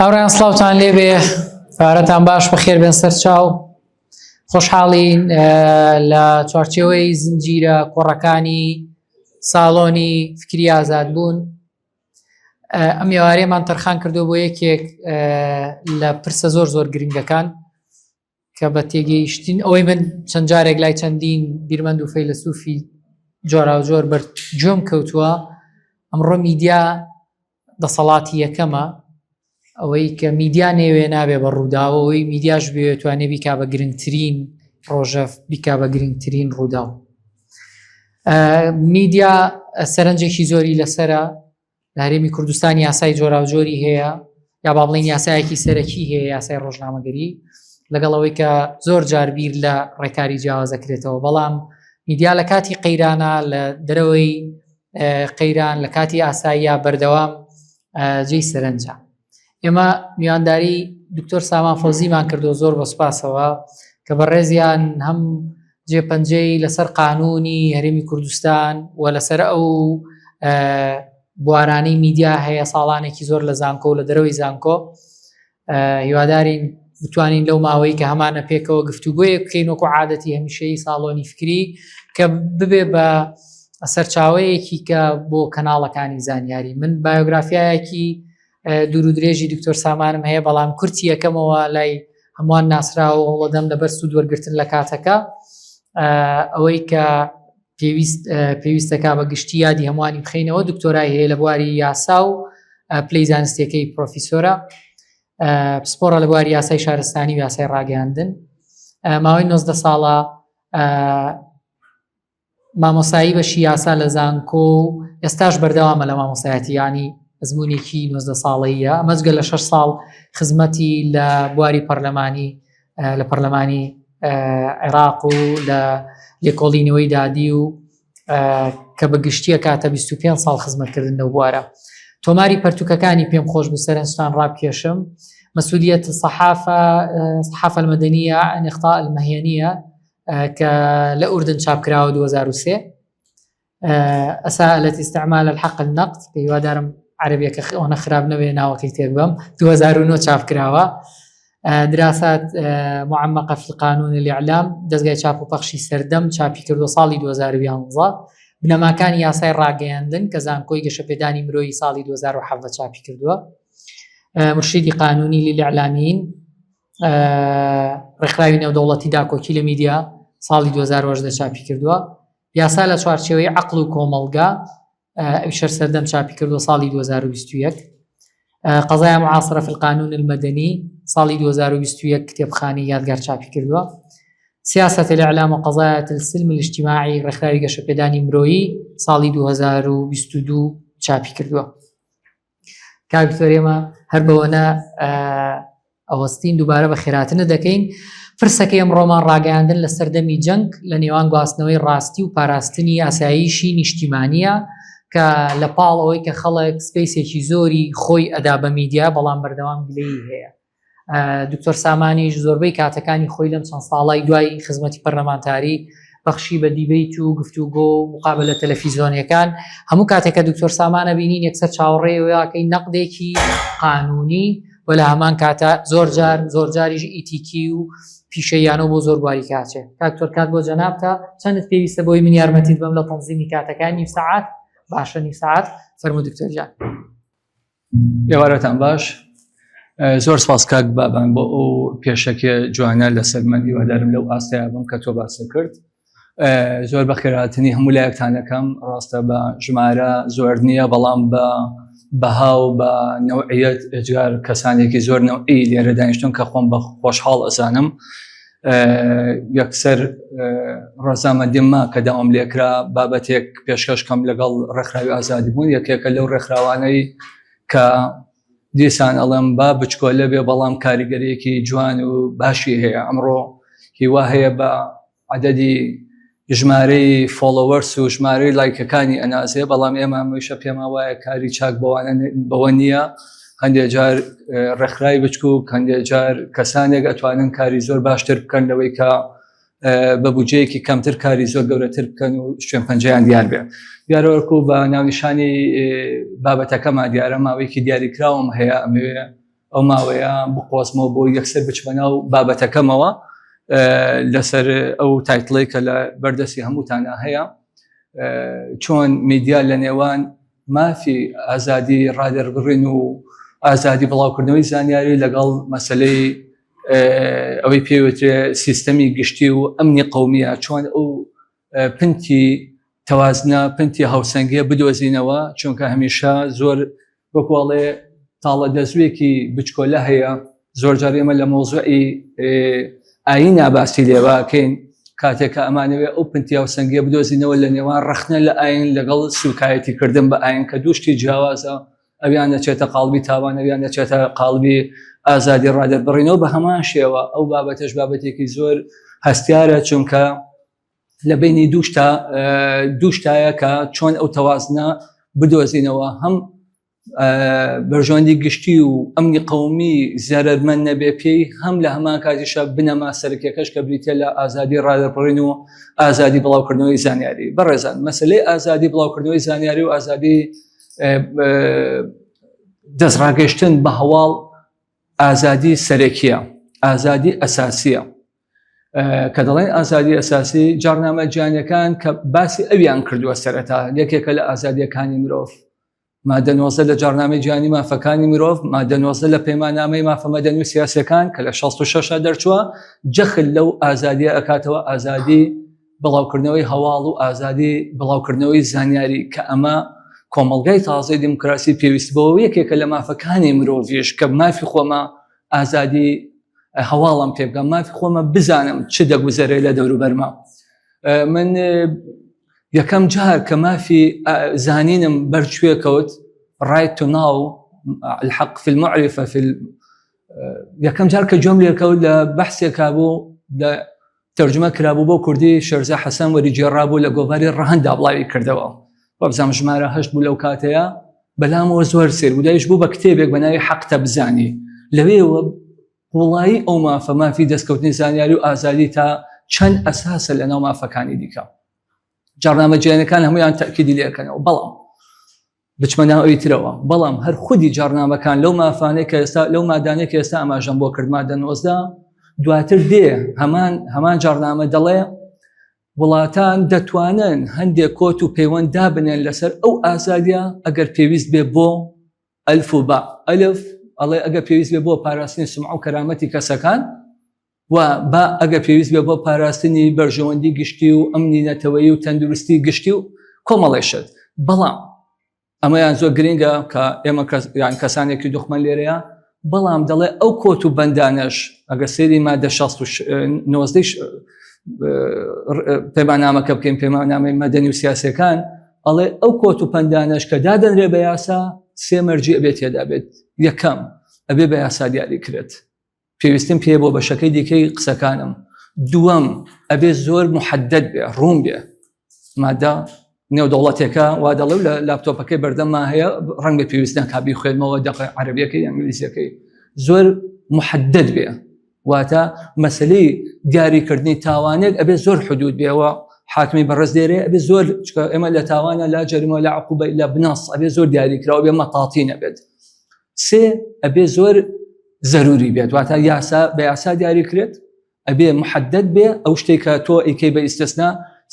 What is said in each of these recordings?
هاوڕێیان سڵاوتان لێبێ، فارەتان باش بەخێر بێن سەر چاو. خۆشحاڵین لە چوارچێوەی زنجیرە کوڕەکانی ساڵۆنی فکری ئازاد بوون. ئەم ئێوارەیەمان تەرخان کردو بۆ یەکێک لە پرسە زۆر زۆر گرنگەکان کە بە تێگەیشتین ئەوەی من چەند جارێک لای چەندین بیرمەند و فەیلسوفی جۆرا و جۆر بەرجۆم کەوتووە. ئەمڕۆ میدیا دەسەڵاتی یەکەمە، ئەوەی کە میدیا نێوێ نابێ بە ڕووداوە، ئەوەی میدیاش بێتوانێ بیکا بە گرنگترین ڕۆژە، بیکا بە گرنگترین ڕووداو. میدیا سەرنجێکی زۆری لەسرە لە هەرێمی کوردستان. یاسای جۆرا و جۆری هەیە، یا با بڵێن یاسایەکی سەرەکی هەیە، یاسای ڕۆژنامەگەری، لەگەڵەوەی کە زۆر جار بیر لە ڕێکاری جیاوازەکرێتەوە. بەڵام میدیا لە کاتی قەیرانە، لە دەرەوەی قەیران، لە کاتی ئاساییە بەردەوام جێی سەرنجە. ئێمە میوانداری دکتۆر سامان فۆزیمان کردو، زۆر بە سوپاسەوە کە بەڕێزیان هەم جێپەنجەی لەسەر قانونی هەرێمی کوردستان و لەسەر ئەو بوارانەی میدیا هەیە ساڵانێکی زۆر لە زانکۆ و لە دەرەوەی زانکۆ. هیوادارین بتوانین لەو ماوەی کە هەمانە پێکەوە گفتوگۆیەک بکەین وەکو عادەتی هەمیشەیی ساڵۆنی فکری، کە ببێ بە سەرچاوەیەکی کە بۆ کەناڵەکانی زانیاری. من بایۆگرافیایەکی دوور و درێژی دکتۆر سامانم هەیە، بەڵام کورتی یەکەمەوە لای هەمووان ناسراوە وڵەدەم لەبەر سوود وەرگرتن لە کاتەکە. ئەوەی کە پێویستەکە بە گشتی یادی هەمووانی بخینەوە، دکتۆرای هەیە لە بواری یاسا و پلەی زانستیەکەی پرۆفیسۆرە، پسپۆرە لە بواری یاسای شارستانی و یاسای ڕاگەیاندن. ماوەی 19 ساڵە مامۆسایی بەشی یاسا لە زانکۆ و ئێستاش بەردەوامە لە مامۆسایەتی، ینی ئەزمونێکی 19 ساڵەیە. مەزگە لە 6 ساڵ خزمەتی لە بواری پەرلەمانی لە پەرلەمانی عێراق و لە لێکۆڵینەوەی دادی و کە بە گشتیە کاتە 25 ساڵ خزمەتکردن لەو بوارە. تۆماری پەرتوکەکانی پێم خۆش بوو سەرنجتان ڕابکێشم. مەسئولیەت الصحافة المدنية عن إخطاء المهنية کە لە ئوردن چاپکراوە 2003. أساءلت استعمال الحق النقد، کە هیوادارم عربیەکە ئەوەنە خراپ نەبێ ناوەکەی تێک بەم، 2009 چاپکراوە. دراسات معمقة في القانون الإعلام، دەستگای چاپ و پەخشی سەردەم چاپی کردو ساڵی 2011. بنەماکانی یاسای ڕاگەیاندن کە زانکۆی گەشەپێدانی مرۆیی ساڵی 2017 چاپی کردووە. مرشیدی قانونی للإعلاميين، ڕێکخراوی نێودەوڵەتی داکۆکی لە میدیا ساڵی 2018 چاپی کردووە. یاسا لە چوارچێوەی عەقڵ و کۆمەڵگا، ئەویشەر سەردەم چاپی کردووە ساڵی 2021. قضايا معاصرة في القانون المدني ساڵی 2021 کتێبخانەی یادگار چاپی کردووە. سیاسة الإعلام وقضايا السلم الاجتماعي، ڕێکخراوی گەشەپێدانی مرۆیی ساڵی 2022 چاپی کردووە. کاکتۆرێمە هەر بەوەنە ئەوەستین دووبارە بە خێراتنە دەکەین. فرسەکەی ئەمڕۆمان ڕاگەیاندن لە سەردەمی جەنگ لە نێوان گواستنەوەی ڕاستی و پاراستنی ئاساییشی نیشتیمانیە، کە لە پاڵەوەی کە خەڵک سپیسێکی زۆری خۆی ئەدا بە میدیا، بەڵام بەردەوام گلەیی هەیە. دکتۆر سامانیش زۆربەی کاتەکانی خۆی لەم چەند ساڵای دوای خزمەتی پەرلەمانتاری بەخشی بە دیبەیت و گفتوگۆ و مقابلە تەلەڤیزۆنیەکان. هەموو کاتێکە دکتۆر سامانە بینین یەکسەر چاوەڕێیەکەی نەقدێکی قانونی، و لە هەمان کاتە زۆر جاریش ئیتیکی و پیشەیانەوە بۆ زۆر باری کاچێ. کاکتۆر کات بۆ جەنابتە، چەندت پێویستە بۆی من یارمەتیت بەم لە تەنزیمی کاتەکان؟ نیو سەعات؟ باشە، نیو سەعات. فەرموو دکتۆر جان. ئێوارەتان باش. زۆر سپاس کاک بابان بۆ ئەو پێشەکە جوانە لەسەر من. هیوادارم لەو ئاستەیە بم کە تۆ باسی کرد. زۆر بە خێراتنی هەموو لایەکتانەکەم. ڕاستە بە ژمارە زۆر نییە، بەڵام بە بەها و بە نەوعیەت ئەجگار کەسانێکی زۆر نەوعی لێرە دانیشتون کە خۆم بە خۆشحاڵ ئەزانم. یەکسەر ڕەزامەندیمە کە داوام لێکرا بابەتێک پێشکەشکەم لەگەڵ ڕێکخراوی ئازادی بوون. یەکێکە لەو ڕێکخراوانەی کە دیسان ئەڵێم با بچکۆلە بێ، بەڵام کاریگەریەکی جوان و باشی هەیە. ئەمڕۆ هیوا هەیە بە عەدەدی ژمارەی فۆلۆوەرس و ژمارەی لایکەکانی ئەنازێ، بەڵام ئێمە هەموویشە پێما وایە کاری چاک بەوە نییە. هەندێک جار ڕێکخراوی بچکوک، هەندێک جار کەسانێک ئەتوانن کاری زۆر باشتر بکەن لەوەی کە بە بودجەیەکی کەمتر کاری زۆر گەورەتر بکەن و شوێن پەنجەیان دیار بێ. دیارەوەکو بە ناونیشانی بابەتەکەمان دیارە ماوەیەکی دیاریکراوم هەیە، ئەمەوێ ئەو ماوەیە بقۆزمەوە بۆ یەکسەر بچمەنە و بابەتەکەمەوە لەسەر ئەو تایتڵی کە لە بەردەستی هەمووتانە هەیە چۆن میدیا لە نێوان مافی ئازادی ڕادەربڕین و ئازادی بڵاوکردنەوەی زانیاری لەگەڵ مەسلەی ئەوەی پێوترێ سیستەمی گشتی و ئەمنی قەومیە چۆن ئەو پنتی تەوازنە پنتی هاوسەنگیە بدۆزینەوە چونکە هەمیشە زۆر وەکوڵێ تاڵە دەزوێکی بچکۆلە هەیە زۆر جار ئێمە لە مۆزوعی ئاین باسی لێواکەین کاتێکە ئەمانەوێ ئەو پنتی هاوسەنگیە بدۆزینەوە لە نێوان ڕخنە لە ئاین لەگەڵ سوکایەتی کردن بە ئاین کە دووشتی جیاوازە ئەویان نەچێتە قاڵبی تاوان ئەویان نەچێتە قاڵبی ئازادی ڕادەربڕینەوە بە هەمان شێوە ئەو بابەتەش بابەتێکی زۆر هەستیارە چونکە لە بینی دووشتایە کە چۆن ئەو تەوازنە بدۆزینەوە هەم بەرژۆندی گشتی و ئەمنی قەومی زیارەتمەند نەبێ پێی هەم لە هەمان کاتیشە بنەما سەرکێکەش کە بریتە لە ئازادی ڕادەربڕین و ئازادی بڵاوکردنەوەی زانیاری بەڕێزان مەسلەی ئازادی بڵاوکردنەوەی زانیاری و ئازادی دەستڕاگەشتن بە هەواڵ ئازادی سەرەکیە ئازادی ئەساسیە کە دەڵێن ئازادی ئەساسی جارنامە گیانیەکان کە باسی ئەویان کردووە سەرەتا یەکێکە لە ئازادیەکانی مرۆڤ مادە 19 لە جارنامەی گیانی مافەکانی مرۆڤ مادە 19 لە پەیماننامەی مافە مەدەنی و سیاسەکان کە لە 66 دەرچووە جەخل لەو ئازادیە ئەکاتەوە ئازادی بڵاوکردنەوەی هەواڵ و ئازادی بڵاوکردنەوەی زانیاری کە ئەمە کۆمەڵگای تازەی دیموکراسی پێویست بەوە یەکێکە لە مافەکانی مرۆڤیش کە مافی خۆمە ئازادی هەواڵم پێ بگەم مافی خۆمە بزانم چ دەگوزەرێ لە دەوروبەرما من یەکەم جار کە مافی زانینم بەرچوێ کەوت right to know الحق في المعرفة یەکەم جار کە جۆم لێ کەوت لە بەحسێکا بوو لە تەرجمە کرابوو بۆ کوردی شێرزا حەسەن وەریجێڕابوو لە گۆڤاری ڕەهەندا بڵاوی کردەوە وەبزانم ژمارە 8 بوو لەو کاتەیە بەلامەوە زۆر سێر بوو دایش بوو بە کتێبێک بە ناوی حەق تەبزانی لەوێەوە وڵایی ئەو مافە مافی دەستکەوتنی زانیاری و ئازادی تا چەند ئەساسە لە ناو مافەکانی دیکە جارنامە گیانەکان هەمویان تەکیدی لێکەنەوە بەڵام بچمە ناو ئەوی ترەوە بەڵام هەر خودی جارنامەکان لەو مافانەی کە ئێستا لەو مادانەی کە ئێستا ئاماژەم بۆ کرد مادە 19 دواتر دێ هەمان جارنامە دەڵێ وڵاتان دەتوانن هەندێک کۆت و پەیوەند دابنێن لەسەر ئەو ئازادیە ئەگەر پێویست بێ بۆ ئەلف و با ئەلف ئەڵێ ئەگەر پێویست بێ بۆ پاراستنی سمع و کەرامەتی کەسەکان و با ئەگەر پێویست بێ بۆ پاراستنی بەرژەوەندی گشتی و ئەمنی نەتەوەیی و تەندروستی گشتی و کۆمەڵێشت بەڵام ئەمەیان زۆر گرنگە کە ئێمە کەسانێکی دوخمە لێرەیە بەڵام دەڵێ ئەو کۆت و بەندانەش ئەگەر سێری مادە 19 پەیماننامەکە بکەین پەیماننامەی مەدەنی و سیاسەکان ئەڵێ ئەو کۆت و پەندانەش کە دادەنرێ بە یاسا سێ مەرجی ئەبێت تێدا بێت یەکەم ئەبێ بە یاسا دیاری کرێت پێویستیم پێ بۆ بەشەکەی دیکەی قسەکانم دووەم ئەبێ زۆر محەدەد بێ ڕوون بێ مادە نێودەوڵەتێکە وا دەڵێ لە لاپتۆپەکەی بەردەمما هەیە ڕەنگ بێ پێویستیان کابی خوێنمەوە دەقی عەرەبیەکەی ئەنگلیزیەکەی زۆر محەدەد بێ واتە مەسلەی دیاریکردنی تاوانێک ئەبێ زۆر حدود بێەوە حاکمی بەڕێز دێرێ ئەبێ زۆر ئێمە لە تاوانە لا جەریمە لا عقوبە لا بنەس ئەبێ زۆر دیاریکراوە بێ مەتاڵی نەبێت سێ ئەبێ زۆر ضروری بێت واتە یاسا بە یاسا دیاری کرێت ئەبێ محەدەد بێ ئەو شتێک کە تۆ ئیکەی بە ئیستثنا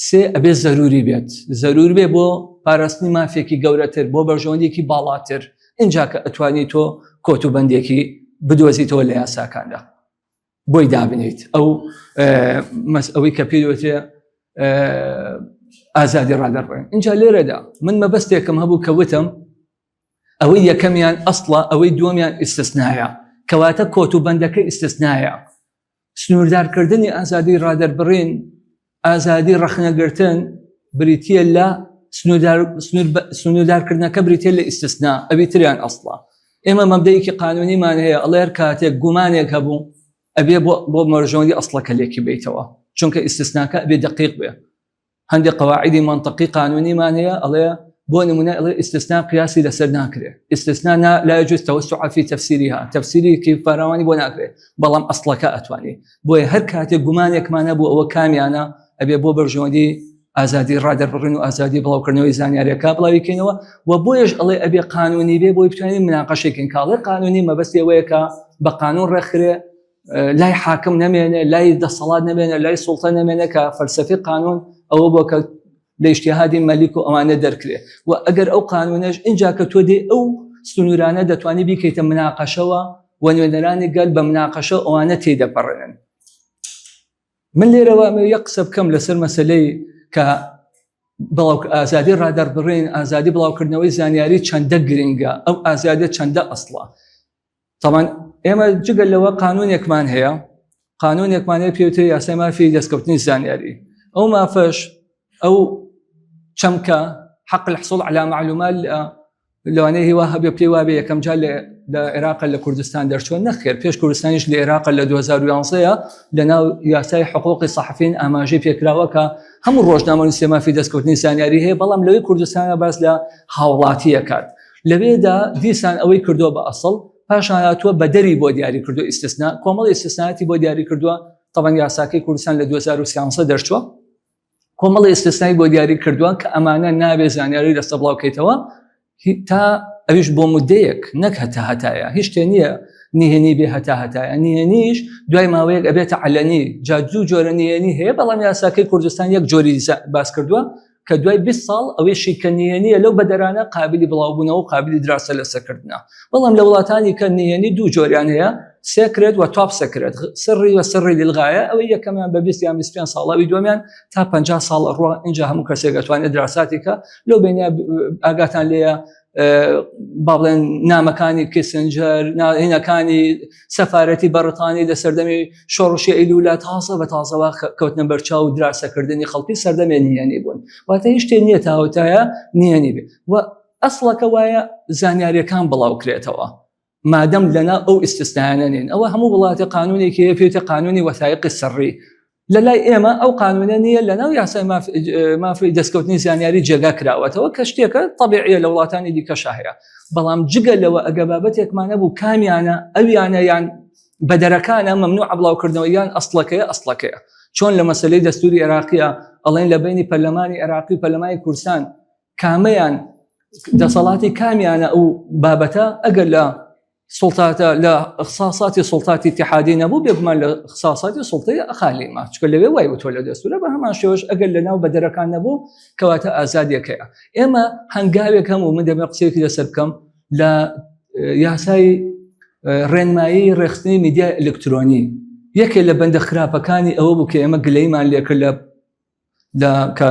سێ ئەبێ ضروری بێت ضرور بێ بۆ پاراستنی مافێکی گەورەتر بۆ بەرژەوەندێکی باڵاتر اینجا کە ئەتوانی تۆ کۆت و بەندێکی بدۆزیتەوە لە یاساکاندا بۆی دابنیت ئەوەی کە پێوتێ ئازادی ڕادەربڕین اینجا لێرەدا من مەبەستێکم هەبوو کە وتم ئەوەی یەکەمیان ئەسڵە ئەوەی دووەمیان ئیستثنایە کەواتە کۆت و بەندەکە ئیستثنایە سنووردارکردنی ئازادی ڕادەربڕین ئازادی ڕەخنەگرتن بریتیە لە سنووردارکردنەکە بریتێ لە ئیستثنا ئەوی تریان ئەسڵە ئێمە مەبدەیەکی قانونیمان هەیە ئەڵێ هەر کاتێک گومانێک هەبوو ئەبێ بۆ مەرجەوەندی ئەسڵەکە لێکی بیتەوە چونکە ئیستثناکە ئەبێ دقیق بێ هەندێک قەواعیدی منطقی قانونیمان هەیە ئەڵێ بۆ نمونە ئەڵێ ئیستثنا قیاسی لەسەر ناکرێ ئیستثنا لا يجوز توسع في تفسيرها تفسیری فراوانی بۆ ناکرێ بەڵام ئەسڵەکە ئەتوانی بۆیە هەر کاتێک گومانێکمان هەبوو ئەوە کامیانە ئەبێ بۆ بەرژەوەندی ئازادی ڕادەربڕین و ئازادی بڵاوکردنەوەی زانیاریەکە بڵاویکەینەوە و بۆیش ئەڵێ ئەبێ قانونی بێ بۆی بتوانین مناقەشێکین کاڵێ قانونی مەبەستی ئەوەیە کە بە قانون ڕێکخرێ لای حاکم نەمێنێ لای دەسەڵات نەمێنێ لای سوڵتە نەمێنێ کە فەلسەفی قانون ئەوە بۆ کە لە ئیجتیهادی مەلیک و ئەوانە دەرکرێ و ئەگەر ئەو قانونەش اینجا کە تۆ دێ ئەو سنوورانە دەتوانی بیکەیتە مناقەشەوە و نوێنەرانی گەل بە مناقەشە ئەوانە تێدەپەڕێنن. من لێرەوە یەک قسە بکەم لەسەر مەسەلەی کە ئازادی ڕادەربڕین ئازادی بڵاوکردنەوەی زانیاری چەندە گرنگە ئەو ئازادیە چەندە ئەسڵە. طبعا ئێمە جگەل لەوە قانونێکمان هەیە قانونێکمان هەیە پێوتری یاسای مافی دەستکەوتنی زانیاری ئەو مافەش ئەو چەمکە حق الحصول على معلومات لەوانەیە هیوا هەبێ پێی وابێ یەکەم جار لە عێراق لە کوردستان دەرچوە نەخێر پێش کوردستانیش لە عێراق لە 2011 لەناو یاسای حقوقی صحفین ئاماژەی پێکراوە کە هەموو ڕۆژنامە نووسێ مافی دەستکەوتنی زانیاری هەیە بەڵام لەوەی کوردستانە باس لە هاوڵاتیە کات لەوێدا دیسان ئەوەی کردووە بە ئەسڵ پاشان هاتووە بە دەری بۆ دیاری کردو ئیستثنا کۆمەڵی ئیستثنااتی بۆ دیاری کردووە طبعا یاساکەی کوردستان لە 2013 دەرچووە کۆمەڵی ئیستثنایی بۆ دیاری کردووە کە ئەمانە نابێ زانیاری دەستە بڵاوکەیتەوە تا ئەویش بۆ مودەیەک نەک هەتایە هیچ شتێ نییە نهێنی بێ هەتایە نهێنیش دوای ماوەیەک ئەبێتە عەلەنی جادوو جۆرە نهێنی هەیە بەڵام یاساکەی کوردستان یەک جۆری باس کردووە کە دوای 20 ساڵ ئەوەی کە نهێنیە لەو بەدەرانە قابلی بڵاوبوونەوە و قابلی دراسە لەسەرکردنە بەڵام لە وڵاتانی کە نهێنی دوو جۆریان هەیە سێکرێت و تاپ سەکرێت سڕی و سڕی للغایە ئەوەی یەکەمیان بە 20 یان 25 ساڵەوەی دومیان تا 50 ساڵ ڕوا اینجا هەموو کەسێک دەتوانێت دراساتی کە لەو بینە ئاگاتان لێیە با بڵێن نامەکانی کیسنجەر هینەکانی سەفارەتی بەڕتانی لە سەردەمی شۆڕشی ئەیلولا تازە بە تازەوە کەوتنە بەرچاو و دراسەکردنی خەڵکی سەردەمی نهێنی بوون واتە هیچ شتێ نییە تاوتایە نهێنی بێ و ئەسڵەکە وایە زانیاریەکان بڵاوکرێتەوە مادەم لەنا ئەو ئیستثناانە نین ئەوە هەموو وڵاتی قانونێکی پێوتە قانونی وەثایقی سڕی لەلای ئێمە ئەو قانونە نییە لەناو یاسای مافی دەستکەوتنی زانیاری جێگا کراوەتەوە کە شتێکە طبیعیە لە وڵاتانی دیکەش هەیە بەڵام جگە لەوە ئەگە بابەتێکمانە بوو کامیانە ئەویانە یان بەدەرەکانە مەمنوع بڵاوکردنەوە یان ئەسڵەکەیە چۆن لە مەسەلەی دەستوری عێراقیە ئەڵێن لە بینی پەرلەمانی عێراقی و پەرلەمانی کوردستان کامەیان دەسەڵاتی کامیانە ئەو بابەتە ئەگەر لە سڵتاتە لە اختصاصاتی سڵتاتی اتحادی نەبوو بێگومان لە اختصاصاتی سڵتەی ئەخالیمە چکە لەوێ وای وتۆ لە دەستورە بە هەمان شێوەش ئەگەر لەناو بەدەرەکان نەبوو کەواتە ئازادیەکەیە ئێمە هەنگاوێک هەموو من دەبێت قسێکی لەسەر بکەم لە یاسای ڕێنمایی ڕێخستنی میدیای ئەلکترۆنی یەکێ لە بەندە خراپەکانی ئەوە بوو کە ئێمە گلەیمان لێکرد لە کە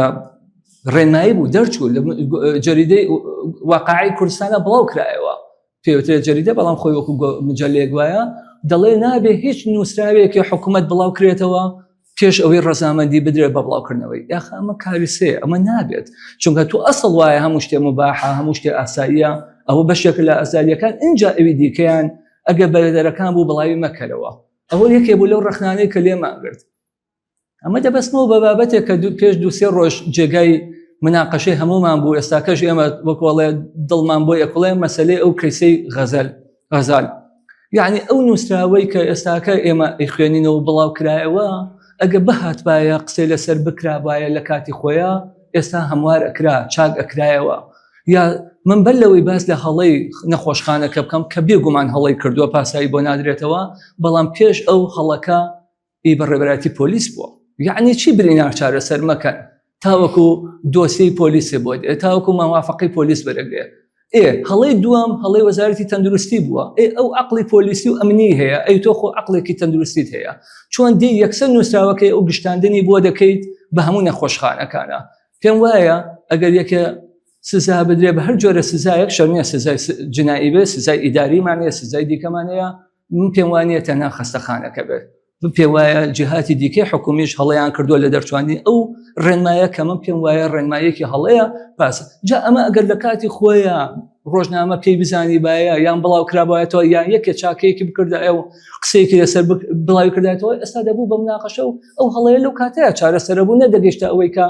ڕێنمایی بوو دەرچوو لە جەریدەی واقعی کوردستانە بڵاو کرایەوە پێوترێت جەریدە بەڵام خۆی وەکو مجەلەیەک وایە دەڵێ نابێ هیچ نووسراوێکی حکوومەت بڵاو کرێتەوە پێش ئەوەی ڕەزامەندی بدرێت بە بڵاوکردنەوەی یاخە ئەمە کاریسەیە ئەمە نابێت چونکە تو ئەسڵ وایە هەموو شتێ مباحە هەموو شتێ ئاساییە ئەوە بەشێک لە ئازادیەکان اینجا ئەوی دیکەیان ئەگە بەدەرەکان بوو بڵاوی مەکەرەوە ئەوە یەکێ بوو لەو ڕەخنانەی کە لێمانگرت ئەمە دەبەستنەوە بە بابەتێک کە پێش 2-3 ڕۆژ جێگای مناقەشەی هەمومان بوو ئێستاکەش ئێمە وەکوڵێ دڵمان بۆ یەکڵێ مەسەلەی ئەو کەیسەی غەزال یعنی ئەو نووسراوەی کە ئێستاکە ئێمە ئەیخوێنینەوە بڵاو کرایەوە ئەگە بەهات باە قسەی لەسەر بکرا باە لە کاتی خۆیان ئێستا هەموار ئەکرا چاک ئەکرایەوە یا من بەر لەوەی باس لە هەڵەی نەخۆشخانەکە بکەم کە بێگومان هەڵەی کردووە پاسایی بۆ نادرێتەوە بەڵام پێش ئەو هەڵەکە بەڕێبەراتی پۆلیس بووە یعنی چی برینار چارەسەر مەکەن تاوەکو دۆسی پۆلیسی بۆ تاوەکو ماوافقی پۆلیس بەرەگرێت هەڵەی دووەم هەڵەی وەزارەتی تەندروستی بووە ئەو عقلی پۆلیسی و ئەمنی هەیە تۆ خۆ عقلێکی تەندروستیت هەیە چۆن دی یەکسەر نووسراوەکەی ئەو گشتاندنی بۆ دەکەیت بە هەموو نەخۆشخانەکانە پێم وایە ئەگەر یەکە سزا بدرێ بە هەر جۆرە سزایەک شەرمیە سزای جنایی بێ سزای ئیداریمانەیە سزای دیکەمانەیە من پێم وانە تەنها خەستەخانەکە بێت پێم وایە جهاتی دیکەی حکومیش هەڵەیان کردووە لە دەرچوانی ئەو ڕێنمایە کە من پێم وایە ڕێنمایەکی هەڵەیە پاسە جا ئەمە ئەگەر لە کاتی خۆیان ڕۆژنامە پێی بزانی باە یان بڵاو کرابایەتەوە یان یەکێ چاکەیەکی بکردایە و قسەیەکی لەسەر بڵاوی کردایەوە ئێستا دەبوو بە مناقەشە و ئەو هەڵەیە لەو کاتەیە چارەسەرەبوو نەدەگەیشتە ئەوەی کە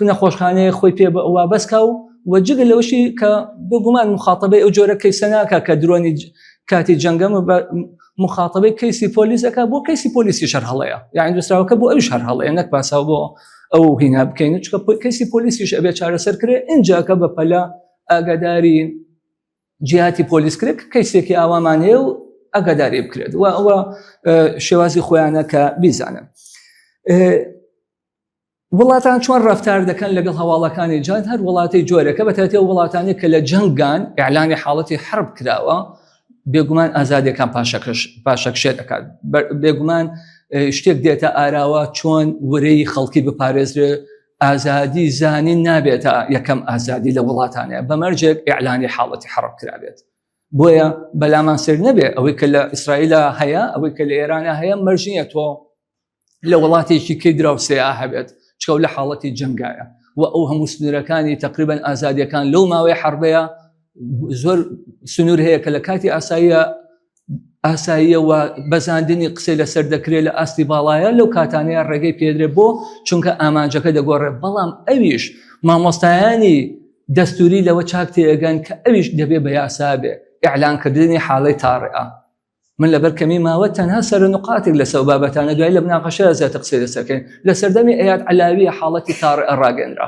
نەخۆشخانەیە خۆی پێ وابەستکە و وەجگە لەوەشی کە بگومان مخاطبەی ئەو جۆرە کەیسە ناکە کە درۆنی کاتی جەنگەمە مخاطبەی کەیسی پۆلیسەکە بۆ کەیسی پۆلیسی شەر هەڵەیە یان دووسراوەکە بۆ ئەوش هەر هەڵەیە نەک پاساو بۆ ئەو هینا بکەین چکە کەسی پۆلیسیش ئەبێ چارەسەرکرێ اینجاکە بە پەلا ئاگاداری جیاتی پۆلیس کرێت کەسێکی ئاوامان هەیە و ئاگاداری بکرێت و ئەوە شێوازی خۆیانە کە بیزانن. وڵاتان چۆن ڕەفتار دەکەن لەگەڵ هەواڵەکانی جان هەر وڵاتی جۆرەکە بەتایبەتی ئەو وڵاتانی کە لە جەنگان ئیعلانی حاڵەتی حرب کراوە بێگومان ئازادیەکان پاشەکشێ دەکات بێگومان شتێک دێتە ئاراوە چۆن وەرەی خەڵکی بپارێزرێ ئازادی زانین نابێتە یەکەم ئازادی لە وڵاتانەیە بەمەرجێک ئیعلانی حاڵەتی حرب کرابێت بۆیە بەلامان سێر نەبێ ئەوەی کە لە ئیسرائیل هەیە ئەوەی کە لە ئێرانە هەیە مەرجنیە تۆ لە وڵاتێکی کەی دراوسەیە هەبێت چکە لە حاڵەتی جەنگایە و ئەو هەموو سنوورەکانی تقریبا ئازادیەکان لەو ماوەی حربەیە زۆر سنوور هەیە کە لە کاتی ئاساییە و بەزاندنی قسەی لەسەر دەکرێت لە ئاستی باڵایە لەو کاتانەیە ڕێگەی پێدرێت بۆ چونکە ئامانجەکە دەگۆڕێت بەڵام ئەویش مامۆستایانی دەستوری لەوە چاک تێگەن کە ئەویش دەبێ بە یاسا بێ ئیعلانکردنی حاڵەی تاڕێئە من لەبەر کەمی ماوە تەنها سەرنوقاتێک لە سەو بابەتانە دوای لە مناقەشە زیاتر قسەی لەسەرکەین لە سەردەمی ئەیاد عەلاویە حاڵەتی تاڕێئە ڕاگەیاندرا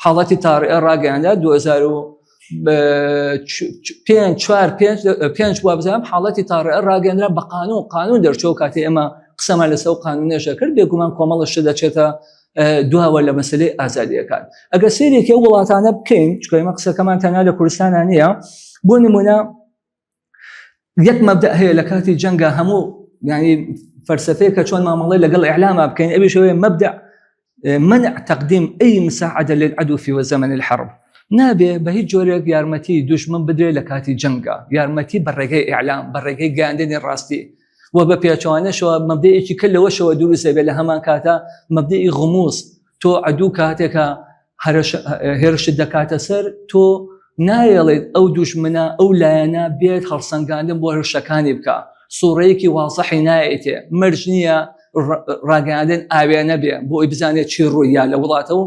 حاڵەتی تاڕێئە ڕاگەیاندرا 2005 وابزانم حاڵەتی تاڕێئە ڕاگەیاندرا بە قانون دەرچوو کاتێ ئێمە قسەمان لەسەر قانونێژە کرد بێگومان کۆمەڵەش دەچێتە دواوە لە مەسلەی ئازادیەکان ئەگەر سێرێکی ئەو وڵاتانە بکەین چکە ئێمە قسەکەمان تەنها لە کوردستانە نییە بۆ نمونە یەک مەبدە هەیە لە کاتی جەنگە هەموو یعنی فەلسفەیە کە چۆن مامەڵەی لەگەڵ ئیعلاما بکەین ئەویش مەبدە منع تقديم أي مساعدة للعدو في زمن الحرب نابێ بە هیچ جۆرێک یارمەتی دوشمن بدرێ لە کاتی جەنگە یارمەتی بەڕێگەی ئیعلام بەڕێگەی گەیاندنی ڕاستی و بە پێچوانەشەوە مەبدەیەکی کە لەوەشەوە دروستە بێ لە هەمان کاتە مەبدەی غموس تۆ عدوو کاتێکە هێرشت دەکاتە سەر تۆ نایەڵێت ئەو دوشمنە ئەو لایەنە بێت هەڵسەنگاندن بۆ هێرشەکانی بکە سوورەیەکی وازەحی نایەتێ مەرج نییە ڕاگەاندن ئاوێنە بێ بۆ ئەوی بزانێت چی ڕوویە لە وڵاتەوە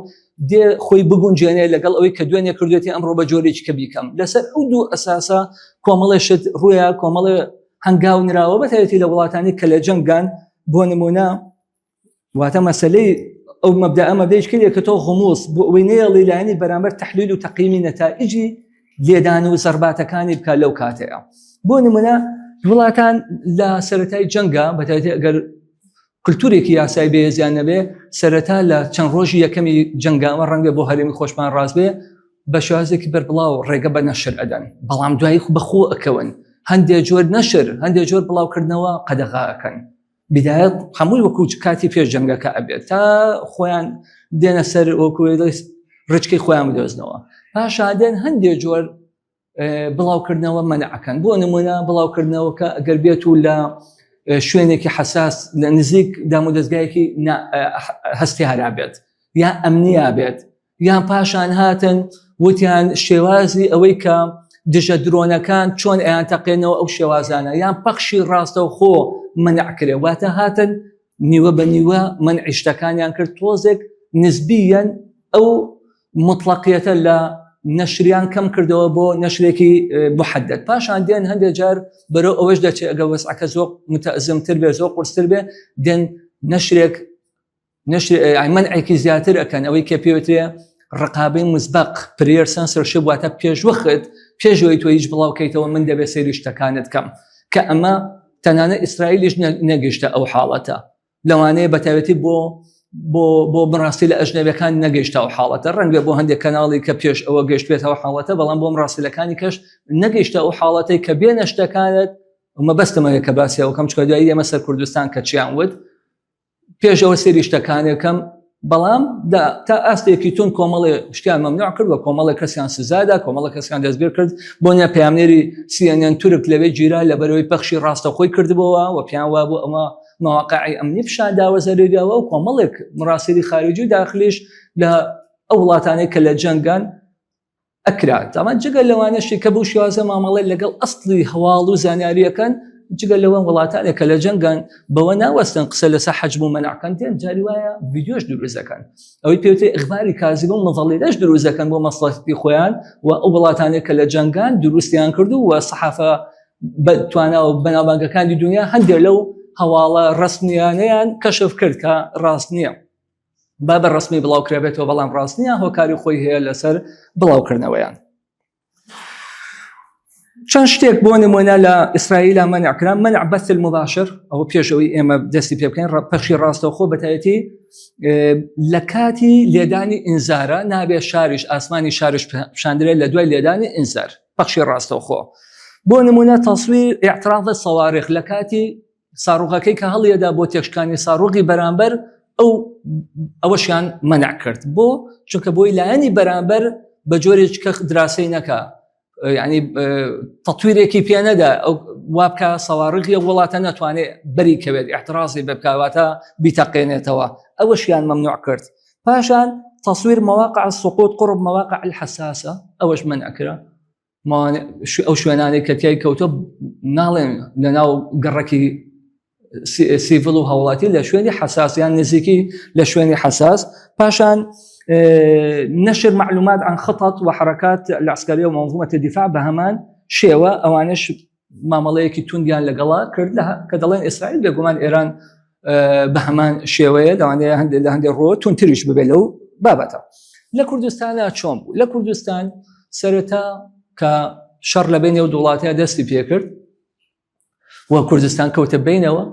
دێ خۆی بگونجێنێ لەگەڵ ئەوەی کە دوێنێ کردوێتی ئەمڕۆ بە جۆرێکی کە بیکەم لەسەر ئەو دوو ئەساسە کۆمەڵێشت ڕوویە کۆمەڵێ هەنگاو نراوە بەتایبەتی لە وڵاتانی کە لە جەنگان بۆ نمونە واتە مەسەلەی ئەو مەبدەئە مەبدەیەک کردێ کە تۆ غموس بۆ ئەوەی نەیەڵی لایەنی بەرامبەر تەحلیل و تەقییمی نەتائیجی لێدان و زەرباتەکانی بکە لەو کاتەیە بۆ نمونە وڵاتان لە سەرەتای جەنگە بەتایبەتی ئەگەر کللتورێکی یاسای بێزیان نەبێ سەرەتا لە چەند ڕۆژی یەکەمی جەنگامە ڕەنگە بۆ هەرێمی خۆشمان ڕاست بێ بە شێوازێکی بەربڵاو ڕێگە بە نەشر ئەدەن بەڵام دوایی بەخۆ ئەکەون هەندێک جۆر نەشر هەندێک جۆر بڵاوکردنەوە قەدەغا ئەکەن بدایەت هەمووی وەکو کاتی پێش جەنگەکە ئەبێت تا خۆیان دێنە سەر وەکوێ ڕچکەی خۆیان بدۆزنەوە پاشادێن هەندێک جۆر بڵاوکردنەوە مەنعەکەن بۆ نمونە بڵاوکردنەوە کە ئەگەر بێت و لە شوێنێکی حساس لە نزیک دام و دەستگایەکی هەستیارا بێت یا ئەمنیا بێت یان پاشان هاتن وتیان شێوازی ئەوەی کە دژە درۆنەکان چۆن ئەیان تەقێنەوە ئەو شێوازانە یان پەخشی ڕاستە و خۆ منعکرێ واتە هاتن نیوە بە نیوە منعی شتەکانیان کرد تۆزێک نسبیەن ئەو مطلقیەتە لە نەشریان کەم کردەوە بۆ نەشرێکی محدد پاشان دێن هەندێک جار بەرەو ئەوەش دەچێت ئەگە وەسعەکە زۆر متەزمتر بێ زۆر قورستر بێ دێن نەشرێک منعێکی زیاتر ئەکەن ئەوەی کە پێوترێ ڕقابەی مسبەق پرێر سەنسەرشیپ واتە پێشوەخت پێشەوەی تۆ هیچ بڵاوکەیتەوە من دەبێت سەیری شتەکانت کەم کە ئەمە تەنانە ئیسرائیلیش نەگەیشتە ئەو حاڵەتە لەوانەیە بەتایبەتی بۆ بڕاستی لە ئەژنەویەکان نەگەیشتە ئەو حاڵەتە ڕەنگە بۆ هەندێک کەناڵی کە پێش ئەوە گەشتێتەوە حاڵەتە بەڵام بۆ ڕاستیلەکانی کەش نەگەیشتە ئەو حاڵەتەی کە بێنە شتەکانت ئەمە بەستەمەیە کە باسیەوە کەم چکە دوایی ئێمە سەر کوردستان کە چیان وت پێش ئەوە سەیری شتەکانێکم بەڵام تا ئاستێکی تون کۆمەڵی شتیان مەمنوع کرد و کۆمەڵی کەسیان سزادا کۆمەڵی کەسیان دەستگیر کرد بۆ نیە پەیامنێری CNN تورک لەوێ گیرا لەبەرەوەی پەخشی ڕاستەخۆی کردبەوە و پیان وا بوو ئەمە مواقعی ئەمنی فشانداوە زەرریاوە و کۆمەڵێک مراسیلی خارجی و داخلیش لە ئەو وڵاتانەی کە لە جەنگان ئەکرات ئەمە جگە لەوانەشی کە بوو شێوازە مامەڵی لەگەڵ ئەسڵی هەواڵ و زانیاریەکەن جگە لەوە وڵاتانێک کە لە جەنگان بەوە ناوەستن قسە لەسەر حەجم و مەنعکەن دێن جاری وایە ڤیدیۆش دروست دەکەن ئەوەی پێوتێ ئیخباری کاذب و مەزەڵیدەش دروست دەکەن بۆ مەسڵەتی خۆیان و ئەو وڵاتانێک کە لە جەنگان دروستیان کردو و سەحافە بەتوانە و بەناوبانگەکانی دنیا هەندێک لەو هەواڵە ڕستنیانەیان کەشف کرد کە ڕاست نییە با بەڕەسمی بڵاوکرێبێتەوە بەڵام ڕاست نییە هۆکاری خۆی هەیە لەسەر بڵاوکردنەوەیان. چەند شتێک بۆ نمونە لە ئیسرائیل مەنعکرا منع بەث المباشر ئەوە پێشەوەی ئێمە دەستی پێ بکەین پەخشی ڕاستەوخۆ بەتایەتی لە کاتی لێدانی ئینزارە نابێت شاریش ئاسمانی شارش پیشاندرێت لە دوای لێدانی ئینزار پەخشی ڕاستەوخۆ. بۆ نمونە تەسویر ئیعتراض سەواریخ لە کاتی ساڕوغەکەی کە هەڵیەدا بۆ تێکشکانی ساڕوغی بەرامبەر ئەوەشیان مەنع کرد بۆ چونکە بۆی لایەنی بەرامبەر بە جۆرێک کە دراسەی نەکا یعنی تەطویرێکی پێ نەدا ئەو وابکە سەواڕغی وڵاتە نەتوانێت بەری کەوێت احترازی بکواتە بیتەقێنێتەوە ئەوەشیان ممنوع کرد. پاشان تصوير مواقع السقوط قرب مواقع الحساسة ئەوەش منعکرا ئەو شوێنانەی کە تیای کەوتە ناڵێن لەناو گەڕەکی سیڤڵ و هەوڵاتی لە شوێنی حساسیان نزیکی لە شوێنی حساس. پاشان نشر معلومات عن خطط وحركات العسكرية ومنظومة الدفاع بهمان شێوە ئەوانش مامەڵەیەکی توندیان لەگەڵا کرد کە دەڵێن ئیسرائیل بێگومان ئێران بە هەمان شێوەیە دەوانێت لە هەندێک ڕۆ تونتریش ببێ لەو بابەتە. لە کوردستانە چۆن بوو؟ لە کوردستان سەرەتا کە شەڕ لە بینێ و دوڵاتەیە دەستی پێکرد و کوردستان کەوتە بینەوە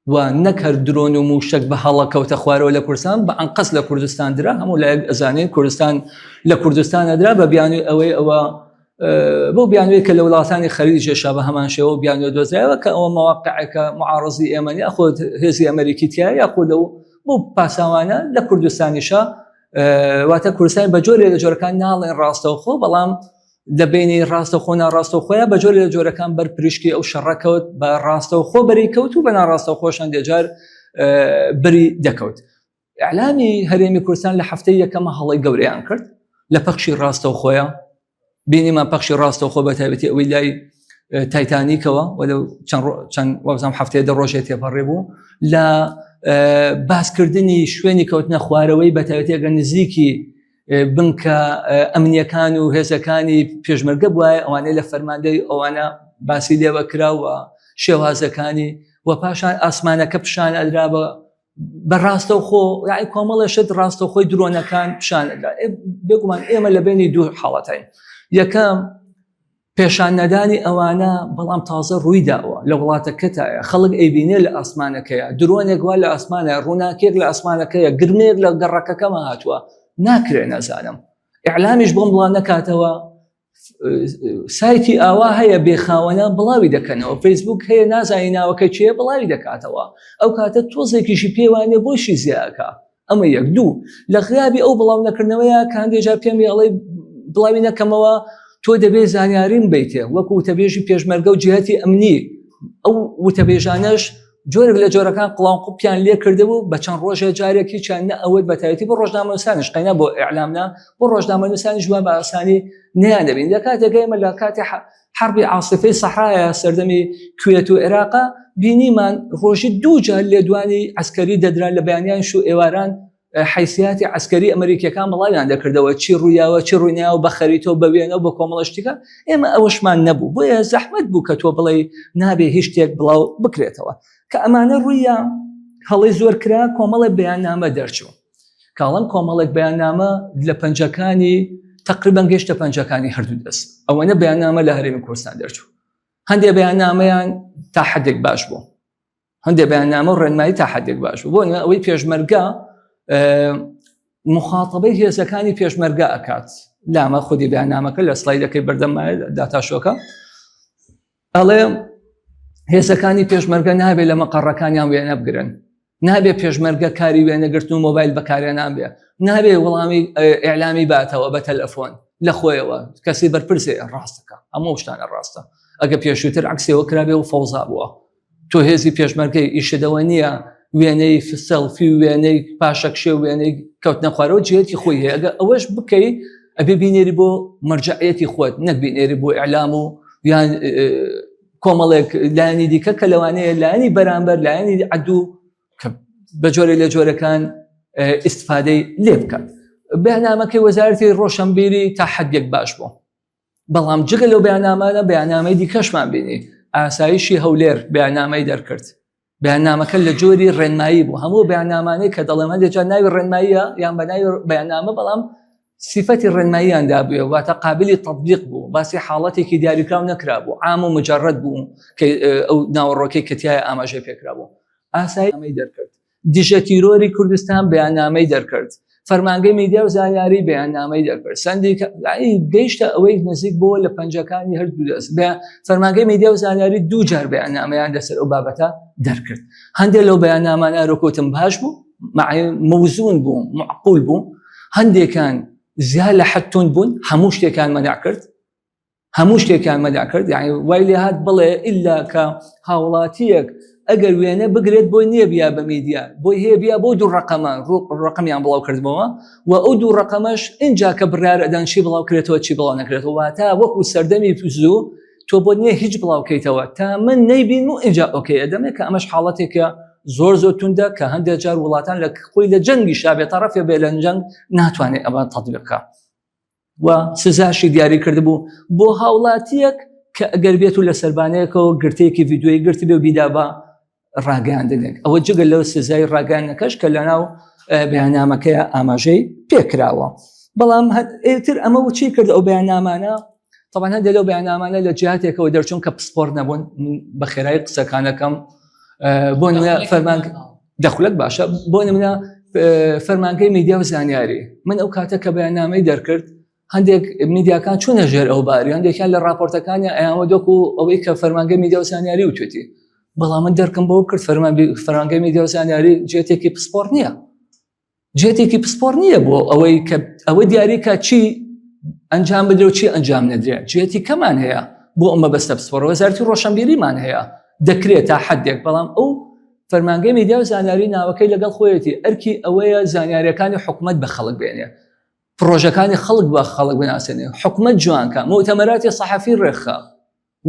و نەکرد درۆن و موشک بە هەڵە کەوتە خوارەوە لە کوردستان بە ئەنقەس لە کوردستان درا هەموو لایەک ئەزانین کوردستان لە کوردستانەدرا بە بیانووی ئەوەی ئەوە بۆ بیانووی کە لە وڵاتانی خەلیجێشا بە هەمان شێوە و بیانوە دۆزرایەوە کە ئەوە مەواقعەکە معارضی ئێمەنی یاخۆت هێزی ئەمریکی تایە یاخۆ لەو بۆ پاساوانە لە کوردستانیشە واتە کوردستان بە جۆرێ لە جۆرەکان ناڵێن ڕاستەوخۆ بەڵام لە بینی ڕاستەوخۆ ناڕاستەوخۆیە بە جۆرێ لە جۆرەکان بەرپریشکی ئەو شەڕەکەوت بە ڕاستەوخۆ بەری کەوت و بە ناڕاستەوخۆشان دێجار بەری دەکەوت. ئیعلامی هەرێمی کوردستان لە هەفتەی یەکەمە هەڵی گەورەیان کرد لە پەخشی ڕاستەوخۆیە بینیمان پەخشی ڕاستەوخۆ بە تایبەتی ئەوەی لای تایتانیکەوە وەلو چەند وەبزانم هەفتەیە دە ڕۆژێ تێپەڕێ بوو لە باسکردنی شوێنی کەوتنە خوارەوەی بە تایبەتی ئەگەر نزیکی بنکە ئەمنیەکان و هێزەکانی پێشمەرگە بووایە ئەوانەی لە فەرماندەی ئەوانە باسی لێوە کراوە شێوازەکانی و پاشان ئاسمانەکە پیشان ئەدرا بە ڕاستەوخۆ یعنی کۆمەڵێشت ڕاستەوخۆی درۆنەکان پیشان ئەدرا. بێگومان ئێمە لە بینی دوو حاڵەتین. یەکەم پێشان نەدانی ئەوانە بەڵام تازە ڕوویداوە لە وڵاتەکەتایە خەڵک ئەیبینێ لە ئاسمانەکەیە درۆنێک وا لە ئاسمانە ڕووناکێک لە ئاسمانەکەیە گرمێک لە گەڕەکەکەمە هاتووە ناکرێ نەزانم ئیعلامیش بۆم بڵاو نەکاتەوە سایتی ئاوا هەیە بێخاوەنە بڵاوی دەکەنەوە فەیسبوک هەیە نازانی ناوەکە چیە بڵاوی دەکاتەوە ئەو کاتە تۆزێکیشی پێوانێ بۆشی زیاکە. ئەمە یەک. دوو لە غیابی ئەو بڵاو نەکردنەوەیە کاندێجا پێم ئەڵێ بڵاوی نەکەمەوە تۆ دەبێت زانیاریم بیتێ وەکو وتەبێژی پێشمەرگە و جهەتی ئەمنی ئەو وتەبێژانەش جۆرێک لە جۆرەکان قڵانقوپیان لێ کردبوو بە چەند ڕۆژە جارێکی چەندە ئەوەت بەتایەتی بۆ ڕۆژنامەنووسانیش قەینا بۆ ئیعلامنا بۆ ڕۆژنامەنووسانی ژوان بە ئاسانی نیان دەبین. لە کاتێک ئێمە لە کاتی حربی عاصفەی سەحرایە سەردەمی کوێت و عێراق بینیمان ڕۆژی دوو جار لێدوانی عسکەری دەدران لە بەیانیان و ئێواران حیثیاتی عسکەری ئەمریکیەکان بڵاویان دەکردەوە چی ڕوویاوە چی ڕوونیاوە بە خەریتەوە بەوێنەوە بە کۆمەڵشتیکە ئێمە ئەوەشمان نەبوو بۆیە زەحمەت بوو کە تۆ بڵێ نابێ هیچ شتێک بڵاو بکرێتەوە کە ئەمانە ڕوویە هەڵی زۆر کرا کۆمەڵێک بەیاننامە دەرچوو کاڵم کۆمەڵێک بەیاننامە لە پەنجەکانی تقریبان گەشتە پەنجەکانی هەردوو دەست ئەوەنە بەیاننامە لە هەرێمی کوردستان دەرچوو. هەندێک بەیاننامەیان تا حدێک باش بوو هەندێک بەیاننامە و ڕێنمایی تا حدێک باش بوو بۆ ئەوەی پێشمەرگە مخاطبەی هێزەکانی پێشمەرگە ئەکات لامە خودی بەیاننامەکە لە سلایدەکەی بەردەمایە داتاشۆکە ئەڵێ هێزەکانی پێشمەرگە نابێت لە مەقەڕەکانیان وێنە بگرن نابێ پێشمەرگە کاری وێنەگرتن و مۆبایل بەکارێنان بێ نابێ وەڵامی ئیعلامی باتەوە بە تەلەفۆن لە خۆیەوە کەسی بەرپرسێ ڕاستەکە ئەمە شتانە ڕاستە ئەگە پێشووتر عکسێەوە کرابێ و فەوزا بووە تۆ هێزی پێشمەرگەی ئیشەدەوە نییە وێنەی سەڵفی وێنەی پاشەکشێ وێنەی کەوتنە خوارەوە جێتی خۆی هەیە ئەگە ئەوەش بکەی ئەبێ بینێری بۆ مەرجەعیەتی خۆت نەک بینێری بۆ ئیعلام و یان کۆمەڵێک لایەنی دیکە کە لەوانەیە لایەنی بەرامبەر لایەنی عەدوو کە بە جۆرێ لە جۆرەکان ئیستفادەی لێ بکات. بەیاننامەکەی وەزارەتی ڕۆشنبیری تا حەدێک باش بوو بەڵام جگە لەو بەیاننامانە بەیاننامەی دیکەشمان بینی ئاسایشی هەولێر بەیاننامەی دەرکرد بەیاننامەکە لە جۆری ڕێنمایی بوو هەموو بەیاننامانەی کە دەڵێم هەندێک جار ناوی ڕێنماییە یان بە ناوی بەیاننامە بەڵام صفەتی ڕێنماییاندا بووە واتە قابلی تەطبیق بوو باسی حاڵەتێکی دیاریکراو نەکرا بوو عام و مجرد بوو کە ئەو ناوەڕۆکەی کە تایە ئاماژەی پێکرا بوو ئاسایی دەرکرد دیژە تیرۆری کوردستان بەیاننامەی دەرکرد فەرمانگەی میدیا و زانیاری بەیاننامەی دەرکرد گەیشتە ئەوەی نزیک بۆ لە پەنجەکانی هەردوو دەست فەرمانگەی میدیا و زانیاری دوو جار بەیاننامەیان لەسەر ئەو بابەتە دەرکرد هەندێک لەو بەیاننامانە ڕۆکوتم باش بوو موزون بوو معقول بوو هەندێکان زیاد لە حەتون بوون هەموو شتێکان مەنع کرد یعنی وای لێ هات بڵێ ئیلا کە هاوڵاتیەک ئەگەر وێنە بگرێت بۆی نییە بیا بە میدیا بۆی هەیە بیا بۆ دوو ڕقەمیان بڵاو کردبەوە و ئەو دوو ڕقەمەش اینجا کە بڕیار ئەدان چی بڵاو کرێتەوە چی بڵاو نەکرێتەوە واتە وەکو سەردەمی زوو تۆ بۆ نییە هیچ بڵاوکەیتەوە تا من نەیبین و اینجا ئۆکەی ئەدەمێ کە ئەمەش حاڵەتێکە زۆر توندە کە هەندێک جار وڵاتان لە خۆی لە جەنگی شابێت تەڕەفێ بێ لە جەنگ ناتوانێت ئەمە تەطبیقکە و سزاشی دیاری کردبوو بۆ هاوڵاتیەک کە ئەگەر بێت و لە سەربانەیەکەوە گرتەیەکی ڤیدیۆی گرتی بێ و بیدا بە ڕاگەاندنێک ئەوە جگە لەو سزای ڕاگەاندنەکەش کە لەناو بەیاننامەکەیە ئاماژەی پێکراوە بەڵام ئێتر ئەمە چی کرد ئەو بەیاننامانە طبعا هەندێک لەو بەیاننامانە لە جیهاتێکەوە دەرچوون کە پسپۆر نەبوون بە خێرایی قسەکانەکەم بۆ نمونە فەرمانگە دەخولەت باشە بۆ نمونە فەرمانگەی میدیا و زانیاری من ئەو کاتە کە بەیاننامەی دەرکرد هەندێک میدیاکان چوونە ژێر ئەو باری هەندێکیان لە راپۆرتەکانی ئەیانوە دۆکو ئەوەی کە فەرمانگەی میدیا و زانیاری وتوێتی بەڵام من دەرکم بۆ کرد فەرمانگەی میدیا و زانیاری جێتێکی پسپۆر نییە بۆ ئەوەی کە ئەوە دیاریکە چی ئەنجام بدرێ و چی ئەنجام نەدرێت جێتی کەمان هەیە بۆ ئەمە بەستە پسپۆر وەزارەتی ڕۆشنبیریمان هەیە دەکرێت تا حدێک بەڵام ئەو فەرمانگەی میدیا و زانیاری ناوەکەی لەگەڵ خۆیەتی ئەرکی ئەوەیە زانیاریەکانی حکومەت بە خەڵک بێنێ پرۆژەکانی خەڵک بە خەڵک بناسێنێ حکومەت جوانکە مؤتەمەراتی سەحەفی ڕێخە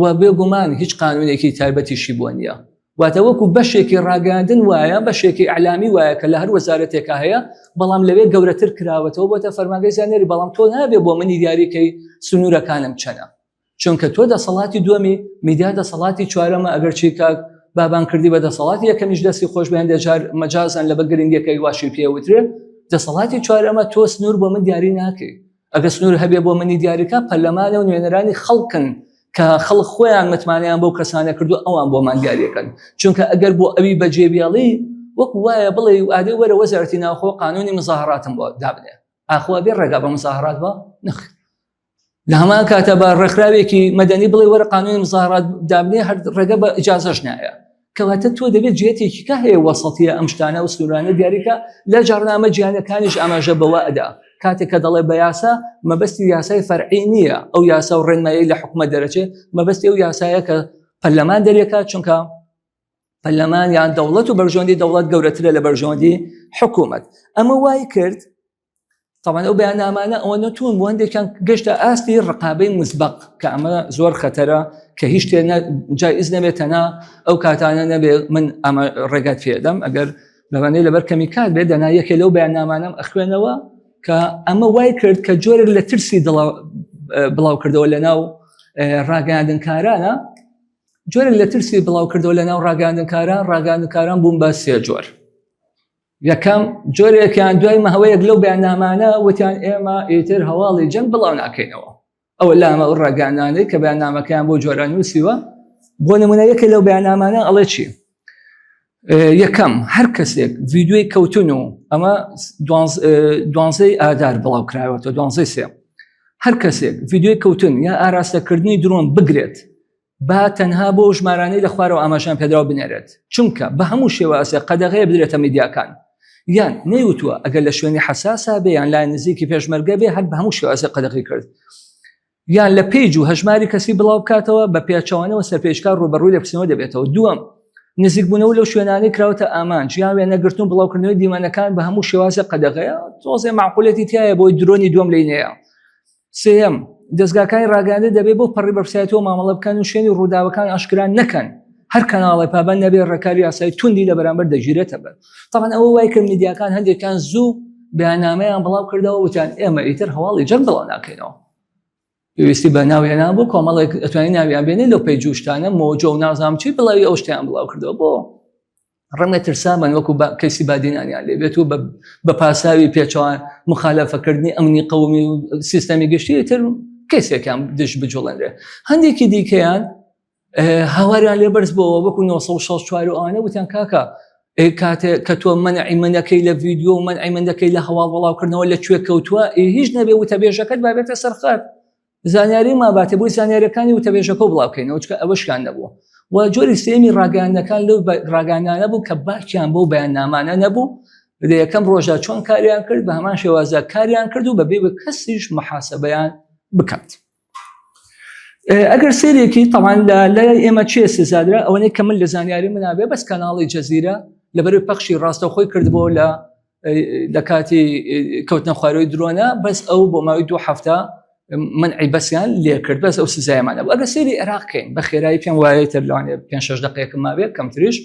و بێگومان هیچ قانونێکی تایبەتیشی بۆ نییە واتە وەکو بەشێکی ڕاگەاندن وایە بەشێکی ئەعلامی وایە کە لە هەر وەزارەتێکە هەیە بەڵام لەوێ گەورەتر کراوەتەوە بۆتە فەرمانگەی زانیاری بەڵام تۆ نابێ بۆ منی دیاریکەی سنوورەکانم چەنە چونکە تۆ دەسەڵاتی دووەمی میدیا دەسەڵاتی چوارەمە ئەگەر چی کاک بابان کردی بە دەسەڵاتی یەکەمیش دەستی خۆش بێن دەجار مەجازان لە بە گرنگەکەی واشی پێوترێ دەسەڵاتی چوارەمە تۆ سنوور بۆ من دیاری ناکەی ئەگە سنوور هەبێ بۆ منی دیاریکە پەرلەمانە و نوێنەرانی خەڵکن کە خەڵک خۆیان متمانیان بۆ کەسانە کردو ئەوان بۆمان دیاریەکەن چونکە ئەگەر بۆ ئەوی بەجێبیاڵی وەکو وایە بڵێ ئادێ وەرە وەزارەتی ناوخۆ قانونی مزاهراتم بۆ دابنێ ئاخوا بێ ڕێگا بە مزاهرات بە نەخ لە هەمان کاتە بە ڕێکخراوێکی مەدەنی بڵێ وەرە قانونی مزاهرات دابنێ هەر ڕێگە بە ئیجازەش نایە کەواتە تۆ دەبێت جێتێکی کە هەیە وەسەڵتیە ئەم شتانە و سنوورانە دیاریکە لە جارنامە جیهانەکانیش ئاماژە بەوە ئەدا کاتێک کە دەڵێ بە یاسا مەبەستی یاسای فەرعی نییە ئەو یاسا و ڕێنمایی لە حکومەت دەرەچێت مەبەستی ئەو یاسایە کە پەرلەمان دەرێکات چونکە پەرلەمان یان دەوڵەت و بەرژەوەندی دەوڵەت گەورەترە لە بەرژەوەندی حکومەت ئەمە وای کرد طبعا ئەو بەیاننامانە ئەوە نەتوون بۆ هەندێکیان گەشتە ئاستی ڕقابەی مسبەق کە ئەمە زۆر خەتەرە کە هیچ شتێ جایز نەبێتەنا ئەو کاتانە نەبێ من ئەمە ڕێگات پێدەم ئەگەر لەوانەیە لەبەر کەمی کات بێ دەنا یەکێ لەو بەیاننامانەم ئەخوێنەوە کە ئەمە وای کرد کە جۆرێک لە ترسی بڵاو کردەوە لە ناو ڕاگەاندنکارانە جۆرێک لە ترسی بڵاو کردەوە لە ناو ڕاگەاندنکاران بوون بە سێ جۆر یەکەم جۆرێکیان دوای مەهەوەیەک لەو بەیاننامانە وتیان ئێمە ئیتر هەواڵی جەنگ بڵاو ناکەینەوە ئەوە لامە ئەو ڕاگەاندانەی کە بەیاننامەکەیان بۆ جۆران نووسیوە بۆ نمونە یەکێک لەو بەیاننامانە ئەڵێ چی یەکەم هەر کەسێک ڤیدیۆی کەوتن و ئەمە 12 ئادار بڵاو کراوەتەوە 12 هەر کەسێک ڤیدیۆی کەوتن یا ئاراستەکردنی درۆن بگرێت با تەنها بۆ ژمارانەی لە خوارەوە ئاماژیان پێدراوە بنێرێت چونکە بە هەموو شێوازە قەدەغەیە بدرێتە میدیاکان یان نەیوتووە ئەگەر لە شوێنی حساسە بێ یان لای نزیکی پێشمەرگە بێ هەر بە هەموو شێوازە قەدەغی کرد یان لە پێیج و هەژماری کەسی بڵاو بکاتەوە بە پێچەوانەوە سەرپێشکار ڕوبەڕووی لە پرسیەوە دەبێتەوە دووەم نزیکبوونەوە لەو شوێنانەی کراوەتە ئامان ژیان وێنەگرتن بڵاوکردنەوەی دیمەنەکان بە هەموو شێوازە قەدەغەیە تۆزێ معقولەتی تایە بۆی درۆنی دووەم لینەیە سێەم دەستگاکانی ڕاگەاندن دەبێت بۆ پەڕی بەرپرسایەتەوە مامەڵە بکەن و شوێنی ڕووداوەکان ئاشکران نەکەن هەر کەناڵی پابەند نەبێت ڕێکاری یاسایی توندی لە بەرامبەر دەگیرێتە بەر طبعا ئەوە وای کرد میدیاکان هەندێکیان زوو بەیاننامەیان بڵاو کردەوە وتیان ئێمە ئیتر هەواڵی جەنگ بڵاو ناکەینەوە پێویستی بە ناوێنان بوو کۆمەڵێک ئەتوانین ناویان بێنێت لەو پێی جوشتانە مۆجە و نازام چی بڵاوی ئەو شتیان بڵاو کردەوە بۆ ڕەنگە ترسامان وەکو کەسی بادینانیان لێ بێت و بە پاساوی پێچوان مخالەفەکردنی ئەمنی قەومی و سیستەمی گەشتی تر کەسێکیان دش بجوڵێنرێ. هەندێکی دیکەیان هاواریان لێ بەرز بۆەوە وەکو 1964 ئەوانە وتیان کاکە کاتێک کە تۆ منعی من دەکەی لە ڤیدیۆ و منعی من دەکەی لە هەواڵ وەڵاوکردنەوە لەکوێ کەوتووە هیچ نەبێ وتەبێژەکەت بابێتە سەرخات زانیاری ماباتێ بۆی زانیاریەکانی وتەبێژەکە و بڵاوکەینەوە چکە ئەوە شکان نەبووە و جۆری سێمی ڕاگەیاندەکان لەو ڕاگەیاندانە بوو کە باکیان بۆ بەیاننامانە نەبوو لە یەکەم ڕۆژە چۆن کاریان کرد بە هەمان شێوازە کاریان کرد و بەبێ کەسیش محاسەبەیان بکات. ئەگەر سێرێکی تەوان لە ئێمە چێ سزادرا ئەوەنەی کە من لە زانیاری منابێ بەس کەناڵی جەزیرە لەبەر پەخشی ڕاستەوخۆی کردبەوە لە کاتی کەوتنە خوارەوەی درۆنە بەس ئەو بۆ ماوەی 2 هەفتە منعی بەسیان لێ کرد بەس ئەو سزایمانە بوو. ئەگەر سێری عێراقکەین بە خێرایی پێم وایە تر لەوانێ 5-6 دقیقەکە مابێت کەمتریش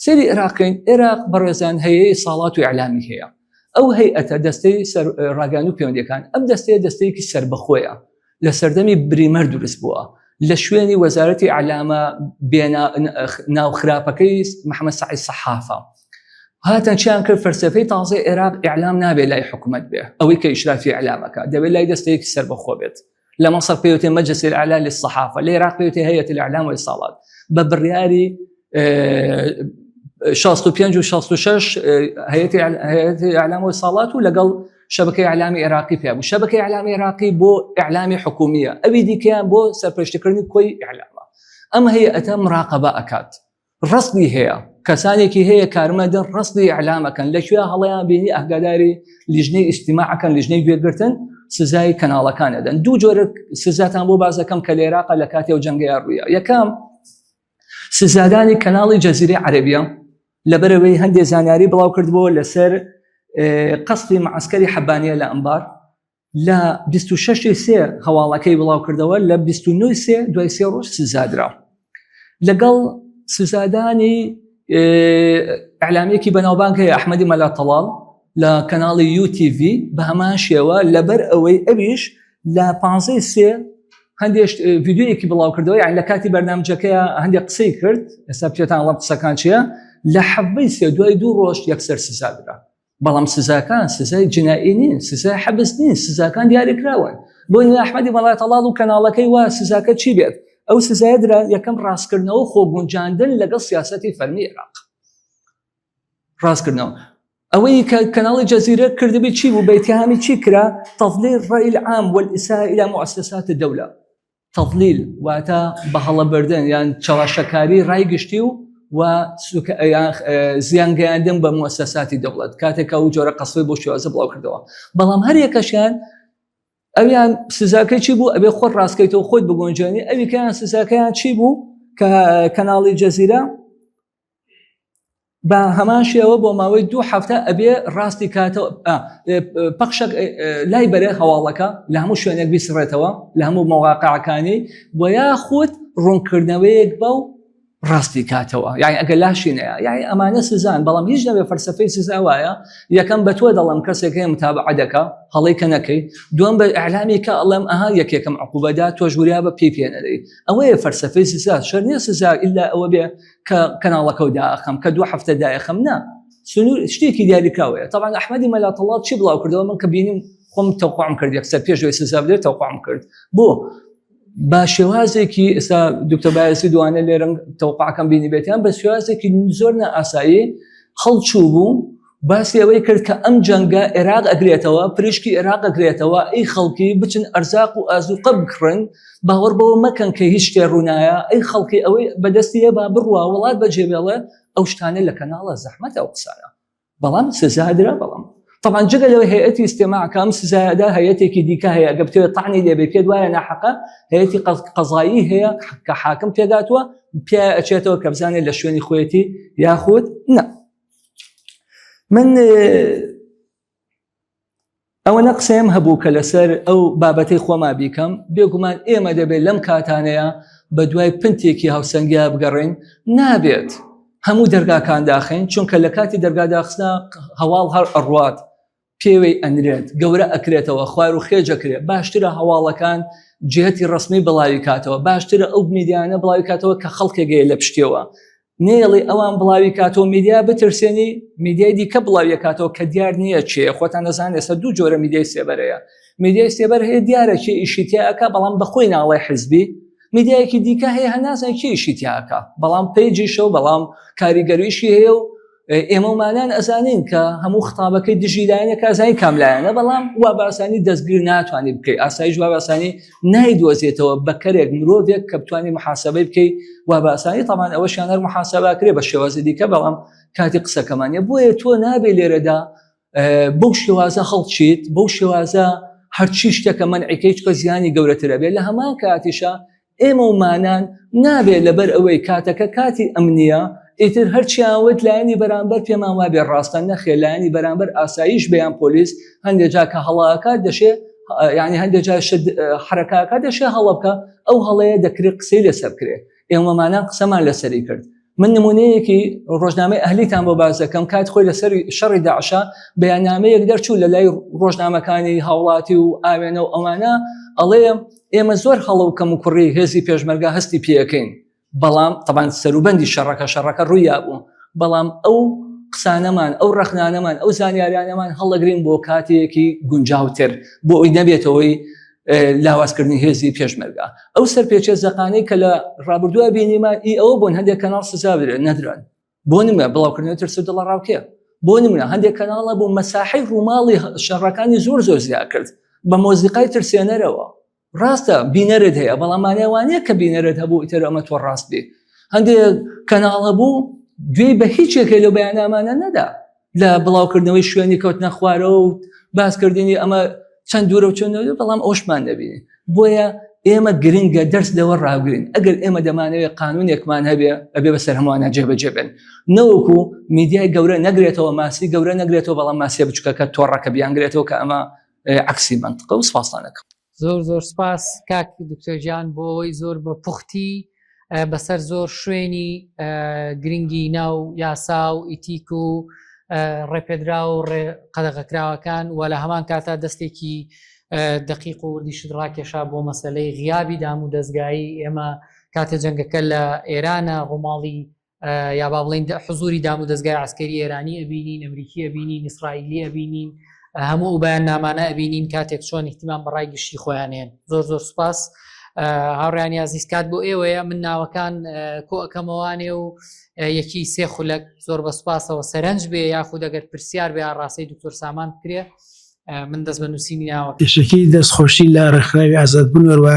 سێری عێراقکەین عێراق بەڕێزان هەیەی ساڵات و ئیعلامی هەیە. ئەو هەیئەتە دەستەی ڕاگەیان و پەیوەندیەکان ئەم دەستەیەکی سەربەخۆیە لە سەردەمی بریمەر دروست بووە لە شوێنی وەزارەتی ئیعلامە ناوخراپەکەی محەممەد سەعید سەحافە هاتن چیان کرد فەرسەفەی تازەی عێراق ئیعلام نابێت لای حکوومەت بێ ئەوەی کە ئیشرافی ئیعلامەکە دەبێت لای دەستەیەکی سەربەخۆ بێت. لە مەسەر پێوتێ مەجلس الإعلام للصحافة لە عێراق پێوتێ هەیەت الإعلام والإرسالات بە بڕیاری 65 و 66 هەیەتی ئیعلام والإرسالات و لەگەڵ شبکەی ئیعلامی عێراقی پێ بوو. شبکەی ئیعلامی عێراقی بۆ ئیعلامی حکومیە ئەوی دیکەیان بۆ سەرپەرشتیکردنی کۆی ئیعلامە. ئەم هەیئەتە مراقەبە ئەکات ڕەسمی هەیە کەسانێکی هەیە کارمەندن ڕەسمی ئیعلامەکەن لەکوێ هەڵەیان بینی ئەهگاداری لیژنەی ئیجتیماعەکەن لیژنەی گوێگرتن سزای کەناڵەکان دەدەن. دوو جۆرە سزاتان بۆ بازەکەم کە لە عێراق لە کاتی ئەو جەنگەیە ڕوویە. یەکەم سزادانی کەناڵی جەزیرەی عەرەبیە لەبەرەوەی هەندێک زانیاری بڵاو کردبەوە لەسەر قەسفی معسکەری حەبانیە لە ئەمبار لە 26 هەواڵەکەی بڵاو کردەوە لە 29 دوای 3 ڕۆژ سزادرا لەگەڵ سزادانی ئیعلامێکی بەناوبانگ هەیە ئەحمەدی مەلا تەڵال لە کەناڵی UTV بە هەمان شێوە لەبەر ئەوەی ئەویش لە 15 هەندێک ڤیدیۆیەکی بڵاو کردەوە یان لە کاتی بەرنامجەکەیە هەندێک قسەی کرد ئێستا پێتان وڵام قسەکان چییە لە حەبەی سێ دوای 2 ڕۆژ یەکسەر سزادرا. بەڵام سزاکان سزای جنایی نین سزای حەبس نین سزاکان دیاریکراون بۆ ئەحمەدی مەلا تەڵال و کەناڵەکەی وا سزاکە چی بێت ئەو سزایە درا یەکەم ڕاستکردنەوە خۆگونجاندن لەگەڵ سیاسەتی فەرمی عێراق ڕاستکردنەوە ئەوەی کە کەناڵی جەزیرە کردبی چی بوو بەیتهامی چی کرا تەضلیل الرأی العام والإساءة إلى مؤسسات الدولة تەضلیل واتە بەهەڵەبردن یان چاواشەکاری ڕای گشتی و زیانگەیاندن بە مؤسساتی دەوڵەت کاتێکە ئەو جۆرە قەسوی بۆ شێوازە بڵاو کردەوە. بەڵام هەر یەکەشیان ئەویان سزاکەی چی بوو ئەبێ خۆت ڕاستکەیتەوە خۆت بگۆنجێنی ئەویکەیان سزاکەیان چی بوو کە کەناڵی جەزیرە بە هەمان شێوە بۆ ماوەی 2 هەفتە ئەبێ ڕاستی کاتەوە پەخشەک لای بەرێ هەواڵەکە لە هەموو شوێنێک بیسڕێتەوە لە هەموو مەواقعەکانی بۆ یاخود ڕوونکردنەوەیەک بەو ڕاستی کاتەوە یعنی ئەگەر لاشینەیە یعنی ئەمانە سزان بەڵام هیچ نەبێ فەرسەفەی سزا وایە یەکەم بە تۆ دەڵم کەسێک هەیە متابعە دەکا هەڵەی کە نەکەی دووەم بە ئیعلامی کە ئەڵێم ئەها یەکێکم عقوبەدا تۆ ژووریا بە پێ نەدەی ئەوەیە فەرسەفەی سزا شەر نییە سزا ئیلا ئەوە بێ کە کەناڵەکە و داخەم کە 2 هەفتە دایەخەم نا سنوور شتێکی دیاریکراوەیە. طبعا ئەحمەدی مەلا تەڵال چی بڵاو کردەوە من کە بینیم خۆم تەوقعم کرد یەکسەر پێشەوەی سزا بدرێت تەوقعم کرد بۆ با شێوازێکی ئێستا دکتۆر بایەزی دوانە لێرە تەوقعەکەم بینی بێتیان بە شێوازێکی زۆر نائاسایی هەڵچوو بوو باسی ئەوەی کرد کە ئەم جەنگە عێراق ئەگرێتەوە پرشکی عێراق ئەگرێتەوە ئەی خەڵکی بچن ئەرزاق و ئازوقە بکڕن باوەڕ بەوە مەکەن کە هیچ شتێ ڕوونایە ئەی خەڵکی ئەوەی بەدەستیە با بڕوا وڵات بەجێبێڵێ ئەو شتانە لە کەناڵە زەحمەتە ئەو قسانە بەڵام سزادرا بەڵام طبعا جگە لەوەی هەیەتی ئیستیماع کام سزایەدا هەیەتێکی دیکە هەیە ئەگە بتوێت تەعنی لێ بێ پێت وایە ناحەقە هەیەتی قەزایی هەیە کە حاکم پێداتوە پێ ئەچێتەوە کە بزانێت لە شوێنی خۆیەتی یاخود نە. من ئەوە نەقسەم هەبوو کە لەسەر ئەو بابەتەی خۆما بیکەم بێگومان ئێمە دەبێت لەم کاتانەیە بە دوای پنتێکی هاوسەنگیا بگەڕین نابێت هەموو دەرگاکان داخین چونکە لە کاتی دەرگاداخستنا هەواڵ هەر ئەڕوات پێوەی ئەنرێت گەورە ئەکرێتەوە خوار و خێجەکرێت باشترە هەواڵەکان جهتی ڕسمی بڵاوی کاتەوە باشترە ئەو میدیانە بڵاوی کاتەوە کە خەڵکێگەیە لە پشتیەوە نێڵی ئەوان بڵاوی کاتۆ میدیا بترسێنی میدیای دیکە بڵاوی کاتەوە کە دیار نییە چێ خۆتان دەزان ئێستا دوو جۆرە میدیای سێبەرەیە میدیای سێبەر هەیە دیارە چێ ئیشیتیاکە بەڵام بەخۆی ناڵێ حزبی میدیایەکی دیکە هەیە هەناسان چی ئیشیتیاکە بەڵام پێیجیشە و بەڵام کاریگەریشی هەیە و ئێمە ومانان ئەزانین کە هەموو خطابەکەی دژیدانە کازانی کاملایەنە بەڵام وا باسانی دەستگیر ناتوانانی بکەیت ئاسایش وا باسانی نایدۆزێتەوە بەکەرێک مرۆڤێک کە بتوانانی محاسبەی بکەیت وا باسانی تەمان ئەوەشیان هەر محاسباکرێ بە شێوازی دیکە بەڵام کاتی قسەکەمانە بۆیە تۆ نابێ لێرەدا بەو شێوازە هەڵچیت بەو شێوازە هەرچی شتێکە منعیکەی چکە زیانی گەورەترە بێت لە هەمان کاتیشە ئێمە ومانان نابێت لەبەر ئەوەی کاتەکە کاتی ئەمنیە ئیتر هەرچیانوت لایەنی بەرامبەر پێمان وابێ ڕاستە نەخێ لایەنی بەرامبەر ئاسایش بەیان پۆلیس هەندێک جا کە هەڵاکە دەشێ یعنی هەندێک جا حرەکاکە دەشێ هەڵە بکە ئەو هەڵەیە دەکرێت قسەی لەسەر بکرێ ئێمەمانان قسەمان لەسەری کرد من نمونەیەکی ڕۆژنامەی ئەهلیتان بۆ باز دەکەم کات خۆی لەسەر شەڕی داعشە بەیاننامەیەک دەرچوو لە لای ڕۆژنامەکانی هاوڵاتی و ئاوێنە و ئەوانە ئەڵێ ئێمە زۆر هەڵە و کەم و کوڕی هێزی پێشمەرگا هەستی پێەکەین بەڵام طبعاً سەروبەندی شەڕەکە ڕوویا بوو بەڵام ئەو قسانەمان ئەو ڕەخنانەمان ئەو زانیاریانەمان هەڵەگرین بۆ کاتێکی گونجاوتر بۆ ئەوی نەبێتەوەی لاوازکردنی هێزی پێشمەرگا ئەو سەرپێچە زەقانەی کە لە ڕابردووە بینیمان ئەوە بوون هەندێک کەناڵ سزا بدرێن نەدران بۆ نمونە بڵاوکردنەوەی ترس و دڵە ڕاوکێ بۆ نمونە هەندێک کەناڵە بۆ مەساحەی ڕووماڵی شەڕەکانی زۆر زیاد کرد بە مۆزیقای ترسێنەرەوە ڕاستە بینەرت هەیە بەڵامانێوانەیە کە بینەرت هەبوو ئیتر ئەمە تۆ ڕاست بێ هەندێک کەناڵە بوو گوێی بە هیچێکی لەو بەیانامانە نەدا لە بڵاوکردنەوەی شوێنی کەوتنە خوارە و باسکردنی ئەمە چەند دوورە و چۆن بەڵام ئەوشمان نەبینی بۆیە ئێمە گرنگە دەرس لەوە ڕاگرین ئەگەر ئێمە دەمانەوێت قانونێکمان هەبێ ئەبێ بەسەر هەمووانە جێبەجێ بن نەوەکو میدیای گەورە نەگرێتەوە ماسی گەورە نەگرێتەوە بەڵام ماسیە بچووکەکە تۆڕەکە بیانگرێتەوە کە ئەمە عکسی منطقە و سپاسانەکەم زۆر سپاس کاک دکتۆرجان بۆی زۆر بە پوختی بەسەر زۆر شوێنی گرنگی ناو یاسا و ئیتیک و ڕێپێدرا و قەدەغەکراوەکان و لە هەمان کاتا دەستێکی دقیق و وردیشت ڕاکێشا بۆ مەسەلەی غیابی دام و دەستگایی ئێمە کاتە جەنگەکە لە ئێرانە ڕۆماڵی یا با بڵێن حزوری دام و دەستگای عسکەری ئێرانی ئەبینین ئەمریکی ئەبینین ئیسرائیلی ئەبینین هەموو بەیان نامانە ئەبینین کاتێک چۆن احتیمام بەڕای گشتی خۆیانێن زۆر سپاس هاوڕیانی عزیز کات بۆ ئێوەیە من ناوەکان کۆ ئەەکەمەوانێ و یەکی سێ خولەک زۆر بە سپاسەوە سەرنج بێ یاخود ئەگەر پرسیار بێ ڕاستەی دکتۆر سامان بکرێ من دەست بە نووسینی ناوە پێشەکەی دەستخۆشی لە ڕێکخراوی ئازادبوونەوە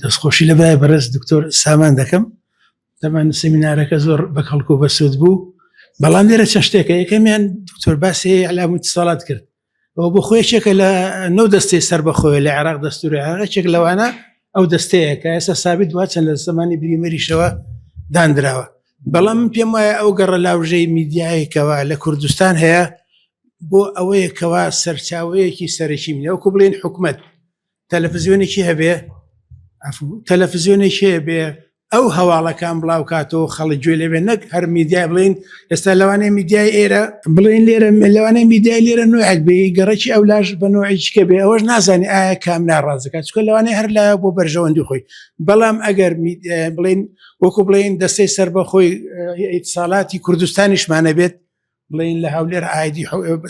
دەستخۆشی لە بای بەڕێز دکتۆر سامان دەکەم دەمان سەمینارەکە زۆر بە کەڵک و بەسوود بوو بەڵام لێرە چەند شتێکە یەکەمیان دکتۆر باسی ئەعلام اتصالات کرد ئەو بۆ خۆیەکێکە لە نەو دەستەی سەر بەخۆی لە عێراق دەستوری عێراقێک لەوانە ئەو دەستەیە کە ئێستا سابت دوات چەند لە زمانی بریمەریشەوە دانراوە بەڵام پێم وایە ئەو گەڕە لاوژەی میدیایەکەوە لە کوردستان هەیە بۆ ئەوەیەکەوە سەرچاوەیەکی سەرەکی منە وەکو بڵێن حکومەت تەلەڤیزیۆنێکی هەبێ تەلەڤیزیۆنێکی هەبێ ئەو هەواڵەکان بڵاو کاتەوە خەڵک گوێ لێبێ نەک هەر میدیای بڵین ئێستا لەوانەیە میدیای ئێرە بڵین لێرە لەوانەیە میدیای لێرە نوعێک بێ گەڕێکی ئەولاش بە نوعیچکە بێ ئەوەش نازانی ئایا کام ناڕازەکات چکە لەوانەیە هەر لایە بۆ بەرژەوەندی خۆی بەڵام ئەگەر بڵین وەکو بڵین دەستەی سەربەخۆی ئیتساڵاتی کوردستانیشمانە بێت بڵین لە هەولێر ئایدی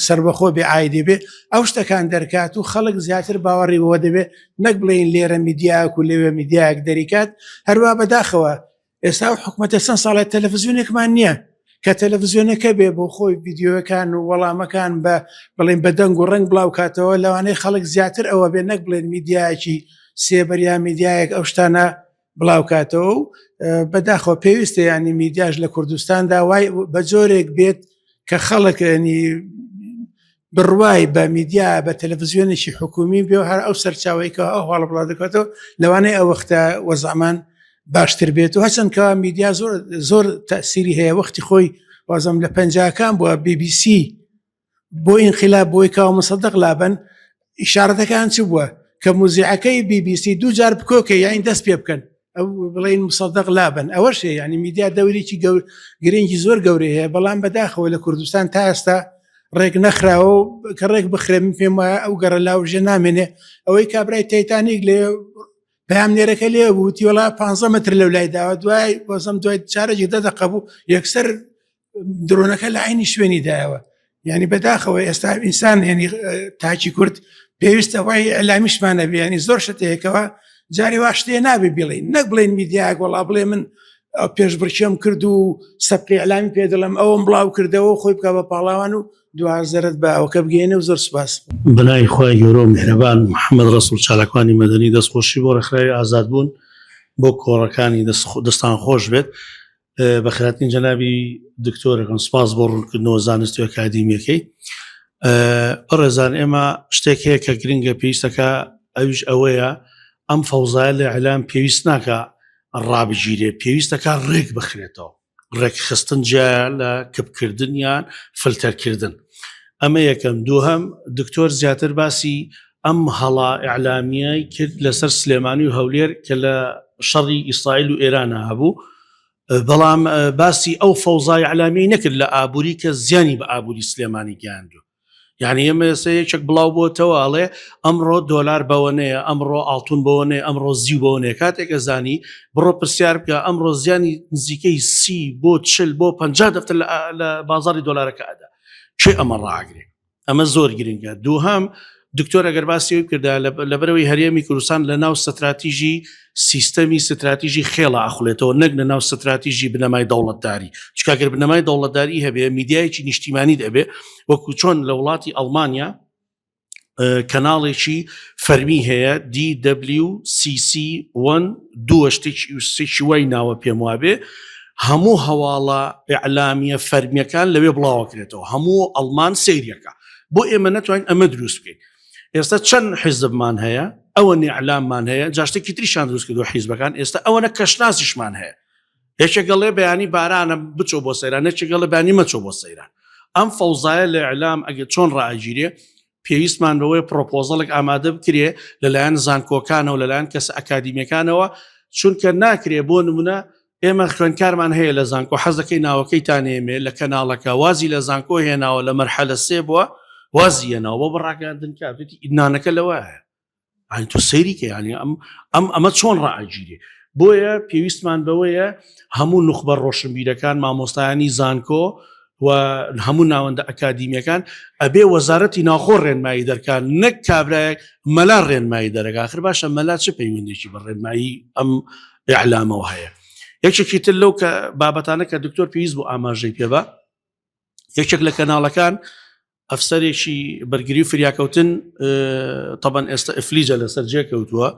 سەربەخۆ بێ ئایدی بێ ئەو شتەکان دەرکات و خەڵک زیاتر باوەڕی بۆ دەبێت نەک بڵین لێرە میدیاک و لێوێ میدیاک دەریکات هەروە بەداخەوە ئێستا و حکومەتە چەند ساڵێت تەلەڤیزیۆنێکمان نییە کە تەلەڤیزیۆنەکە بێ بۆ خۆی ڤیدیۆەکان و وەڵامەکان بە بڵین بە دەنگ و ڕنگ بڵاو کاتەوە لەوانەیە خەڵک زیاتر ئەوە بێ نەک بڵێن میدیایەکی سێبەریا میدیایەک ئەو شتانە بڵاو کاتەوە و بەداخەوە پێویستە ینی میدیاش لە کوردستاندا وای بە جۆرێک بێت کە خەڵکنی بڕوای بە میدیا بە تەلەڤیزیۆنێکی حکومی بێ هەر ئەو سەرچاوەیەکە ئەو هەڵ بڵاو دەکاتەوە لەوانەیە ئەو وەختە وەزعمان باشتر بێت و هەچەندکەوە میدیا زۆر تەسیری هەیە وەختی خۆی وازم لە پەنجاکان بووە BBC بۆ ئینقلاب بۆی کاوە مصدق لابن ئیشارەتەکان چ بووە کە موزیعەکەی BBC دوو جار بکۆکە یاین دەست پێ بکەن ئەو بڵین مصدق لابن ئەوەش ینی میدیا دەوریی گرنگی زۆر گەورەی هەیە بەڵام بەداخەوە لە کوردستان تا ئێستا ڕێک نەخراوە کە ڕێک بخرێ من پێم وایە ئەو گەڕە لاوژە نامێنێ ئەوەی کابرای تەیتانیک لێ پامنێرەکە لێ بوو تیوەڵا 15 متر لەو لای داوە دوای بۆزم دوای چارەجی دەدەقە بوو یەکسەر درۆنەکە لە عینی شوێنی دایەوە ینی بەداخەوە ئێستا ئینسان ینی تاچی کورد پێویستە وای ئەلامیشمانە بێ ینی زۆر شتەیەکەوە جاری وا شتێ نابێ بڵێن نەک بڵێن میدیاک وەڵا بڵێ من پێشبڕکێم کرد و سەبقی ئەلامی پێ دەڵم ئەوم بڵاو کردەوە خۆی بکە بە پاڵاوان و دوازەرت بە ئەوکە بگەێنە و زۆر سوپاس بەلای خۆی گەورە و میهرەبان محەممەد ڕەسوڵ چالاکوانی مەدەنی دەستخۆشی بۆ ڕێکخراوی ئازاد بوون بۆ کۆڕەکانی دەستان خۆش بێت بە خێراتین جەنابی دکتۆرەکەم سپاس بۆ ڕوونکردنەوە زانستی و ئەکادیمیەکەی ڕێزان ئێمە شتێک هەیە کە گرنگە پێویستەکە ئەویش ئەوەیە ئەم فەوزایە لە ئەعلام پێویست ناکە ڕابگیرێ پێویستەکە ڕێک بخرێتەوە ڕێکخستن جیا لە کپکردن یان فلتەرکردن ئەمە یەکەم دووهەم دکتۆر زیاتر باسی ئەم هەڵا ئیعلامیای کرد لەسەر سلێمانی و هەولێر کە لە شەڕی ئیسرائیل و ئێرانە هەبوو بەڵام باسی ئەو فەوزای ئیعلامی نەکرد لە ئابووری کە زیانی بە ئابووری سلێمانی گیاندو یعنی ئێمە ئێستا یەکێک بڵاو بۆتەوە ئەڵێ ئەمڕۆ دۆلار بەوەنەیە ئەمڕۆ ئاڵتون بەوەنەیە ئەمڕۆ زیو بەوەنەیە کاتێکە زانی بڕۆ پرسیار بکە ئەمڕۆ زیانی نزیکەی 30 بۆ 40 بۆ 50 دەفتەر لە بازاری دۆلارەکە ئەدا چێ ئەمە ڕاگرێ ئەمە زۆر گرنگە دووهەم دکتۆر ئەگەر باسیەوەی کردا لەبەرەوەی هەرێمی کوردستان لە ناو ستراتیژی سیستەمی ستراتیژی خێڵە ئاخولێتەوە نەک لە ناو ستراتیژی بنەمای دەوڵەتداری چکاگەر بنەمای دەوڵەتداری هەبێ میدیایکی نیشتیمانی دەبێ وەکو چۆن لە وڵاتی ئەڵمانیا کەناڵێکی فەرمی هەیە DWCC1 دووە شتێکی وای ناوە پێم وابێ هەموو هەواڵە ئیعلامیە فەرمیەکان لەوێ بڵاوەکرێتەوە هەموو ئەڵمان سەیرەکە بۆ ئێمە نەتوانین ئەمە دروست بکەین ئێستا چەند حیزبمان هەیە ئەوە نیعلاممان هەیە جاشتێکی تریشان دروست کردو حیزبەکان ئێستا ئەوەنە کەشناسیشمان هەیە یەکێگەڵێ بەیانی بارانە بچۆ بۆ سەیران نەچێگەڵە بەیانی مەچۆ بۆ سەیران ئەم فەوزایە لە ئیعلام ئەگە چۆن ڕائگیرێ پێویستمان بەوەی پرۆپۆزەڵێک ئامادە بکرێ لەلایەن زانکۆکانەوە لەلایەن کەسە ئەکادیمیەکانەوە چونکە ناکرێ بۆ نمونە ئێمە خوێندکارمان هەیە لە زانکۆ حەزەکەی ناوەکەی تانێمێ لە کەناڵەکە وازی لە زانکۆ هێناوە لە مەرحەلە 3 بووە وازیەنەوە بۆ بڕاگەاندن کاتی ئیدنانەکە لەوەیە ئاین تۆ سەیریکە ینی ئەمە چۆن ڕائگیرێ بۆیە پێویستمان بەوەیە هەموو نوخبە ڕۆشنبیرەکان مامۆستایانی زانکۆ و هەموو ناوەندە ئەکادیمیەکان ئەبێ وەزارەتی ناوخۆ ڕێنمایی دەرکان نەک کابرایەک مەلا ڕێنمایی دەرەکە آخر باشە مەلا چه پەیوەندێکی بە ڕێنمایی ئەم ئیعلامەوە هەیە یەکێکی تر لەو کە بابەتانە کە دکتۆر پێویست بۆ ئاماژەی پێبە یەکێک لە کەناڵەکان ئەفسەرێکی بەرگری و فریاکەوتن طبعاً ئێستا ئەفلیجە لەسەر جێکەوتووە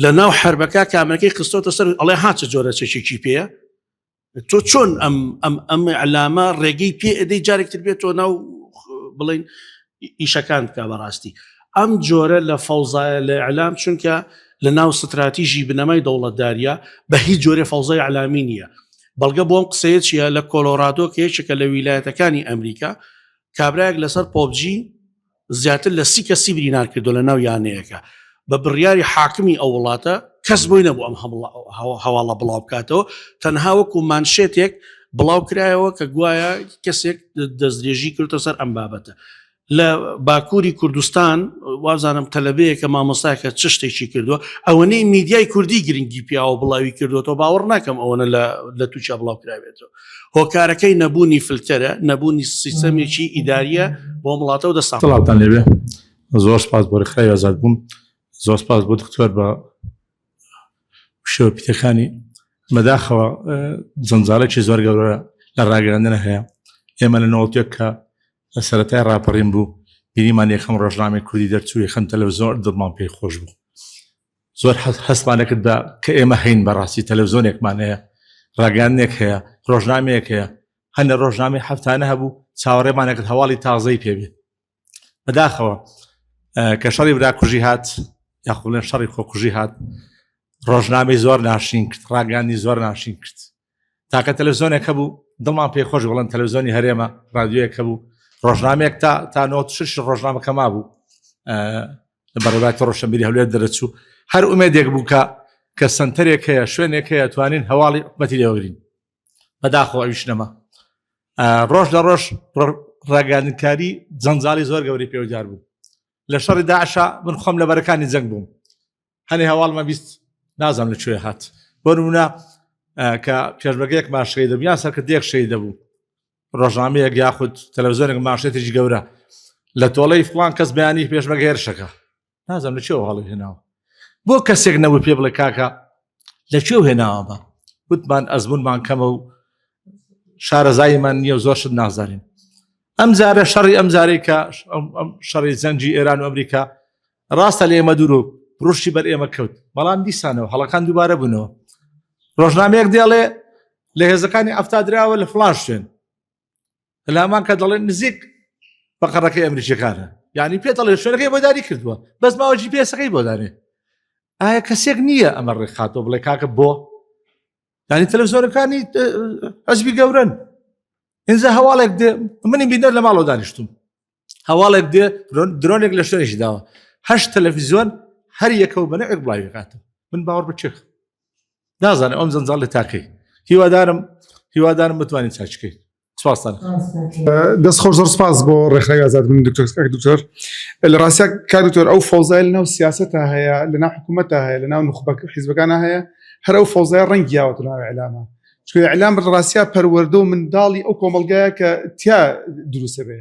لە ناو حربەکە کامەکەی خستۆتە سەر ئەڵێ هاچە جۆرە چێکی پێە تۆ چۆن ئەم ئەعلامە ڕێگەی پێ ئەدەی جارێکتر بێت تۆ ناو بڵین ئیشەکان بکە بەڕاستی ئەم جۆرە لە فەوزایە لە ئیعلام چونکە لە ناو ستراتیژی بنەمای دەوڵەتداریە بە هیچ جۆرە فەوزای ئیعلامی نییە بەڵگە بۆم قسەیە چیە لە کۆلۆرادۆ کە یەکێکە لە ویلایەتەکانی ئەمریکا کابراەک لەسەر پۆبجی زیاتر لە 30 کەسی برینار کردو لە ناو یانەیەەکە بە بڕیاری حاکمی ئەو وڵاتە کەس بۆی نەبوو ئەم هەواڵە بڵاو بکاتەوە تەنها وەکو مانشێتێک بڵاو کرایەوە کە گوایە کەسێک دەستدرێژی کردتە سەر ئەم بابەتە لە باکووری کوردستان وازانم تەلەبەیەکە مامۆستایەکە چ شتێکی کردووە ئەوەنەی میدیای کوردی گرنگی پیاوە بڵاوی کردوەوە باوەڕ ناکەم ئەوەنە لە تووچە بڵاو کرابێتەوە هۆکارەکەی نەبوونی فلتەرە نەبوونی سیستەمێکی ئیداریە بۆ وڵاتە و دەسەڵاتان لێبێ زۆر سپاس بۆ ڕێکخراوی ئازاد بوون زۆر سپاس بۆ دکتۆر بە شێوە پیتەکانی بەداخەوە جەنجاڵێکی زۆر گەورە لە ڕاگەاندنە هەیە ئێمە لە نەوەڵتێک کە لە سەرەتای ڕاپەڕین بوو بینیمان یەکەم ڕۆژنامەی کوردی دەرچوو یەکەم تەلەڤیزۆن دڵمان پێی خۆش بوو زۆر هەستمانە کرد بە کە ئێمە هەین بەڕاستی تەلەڤیزۆنێکمان هەیە ڕاگەاندنێک هەیە ڕۆژنامەیەک هەیە هەندە ڕۆژنامەی هەفتانە هەبوو چاوەڕێمانە کرد هەواڵی تازەی پێبێت بەداخەوە کە شەڕی براکوژی هات یاخۆ بڵێن شەڕی خۆکوژی هات ڕۆژنامەی زۆر ناشین کرد ڕاگەاندنی زۆر ناشین کرد تاکە تەلەڤیزۆنێک هەبوو دڵمان پێی خۆش بڵێن تەلەڤیزۆنی هەرێمە رادیۆیەک هەبوو ڕۆژنامەیەک تا 96 ڕۆژنامەکە مابوو لە بەڕێوەباری ڕۆشنبیری هەولێر دەرەچوو هەر ئومێدێک بوو کە سنتەرێک هەیە شوێنێک هەیە توانین هەواڵی حکومەتی لێوەگرین بەداخەوە ئەویش نەما ڕۆژ لە ڕۆژ ڕاگەاندنکاری جەنجاڵی زۆر گەوری پێوەجار بوو لە شەڕی داعشا من خۆم لە بەرەکانی جەنگ بووم هەنێ هەواڵمە بیست نازانم لەکوێ هات بۆ نمونە کە پێشبەکەیەک ماشەی دەبوو یان سەرکردەیەک شەی دەبوو ڕۆژنامەیەک یاخود تەلەڤیزیۆنێک ماشێتێکی گەورە لە تۆڵەی فڵان کەس بەیانی پێشبەکە هێرشەکە نازانم لەکوێوە هەڵی هێناوە بۆ کەسێک نەبوو پێ بڵێ کاکە لەکوێ هێناوە بە وتمان ئەزمونمان کەمە و شارەزاییمان نییە و زۆر شت نازانین ئەم جارە شەڕی ئەم جارەی کە شەڕی زەنجی ئێران و ئەمریکا ڕاستە لە ئێمە دوور و ڕوشی بەر ئێمە کەوت بەڵام دیسانەوە هەڵەکان دووبارە بوونەوە ڕۆژنامەیەک دێڵێ لە هێزەکانی ئەفتا درراوە لە فڵان شوێن لەمان کە دەڵێن نزیک بەقەڕەکەی ئەمریکیەکانە یعنی پێ دەڵێ شوێنەکەی بۆ داری کردووە بەس ماوە GPS-ەکەی بۆ دانێ ئایا کەسێک نییە ئەمە ڕێکخاتەوە بڵێ کاکە بۆ ینی تەلەڤیزیۆنەکانی حەزبی گەورن ئینجا هەواڵێک دێ منی بینەر لە ماڵەوە دانیشتوم هەواڵێک دێ درۆنێک لە شوێنێکی داوە 8 تەلەڤیزیۆن هەر یەکەوە بەنەوێک بڵاوی کاتە من باوەڕ بچێک نازانێ ئەم زەنجاڵ لە تاکەی هیوادارم بتوانین چاچکەیت سپاسان دەست خۆش زۆر سپاس بۆ ڕێکخراوی ئازاد بوون دکتۆر لە ڕاستیا کار دکتۆر ئەو فەوزای لەناو سیاسەتە هەیە لەناو حکوومەتە هەیە لەناو نخبە حیزبەکانە هەیە هەر ئەو فەوزای ڕەنگی یاوەتە ناو ئیعلامە چونکە ئیعلام ڕاستیا پەروەردە و منداڵی ئەو کۆمەلگایە کە تیا دروستە بێ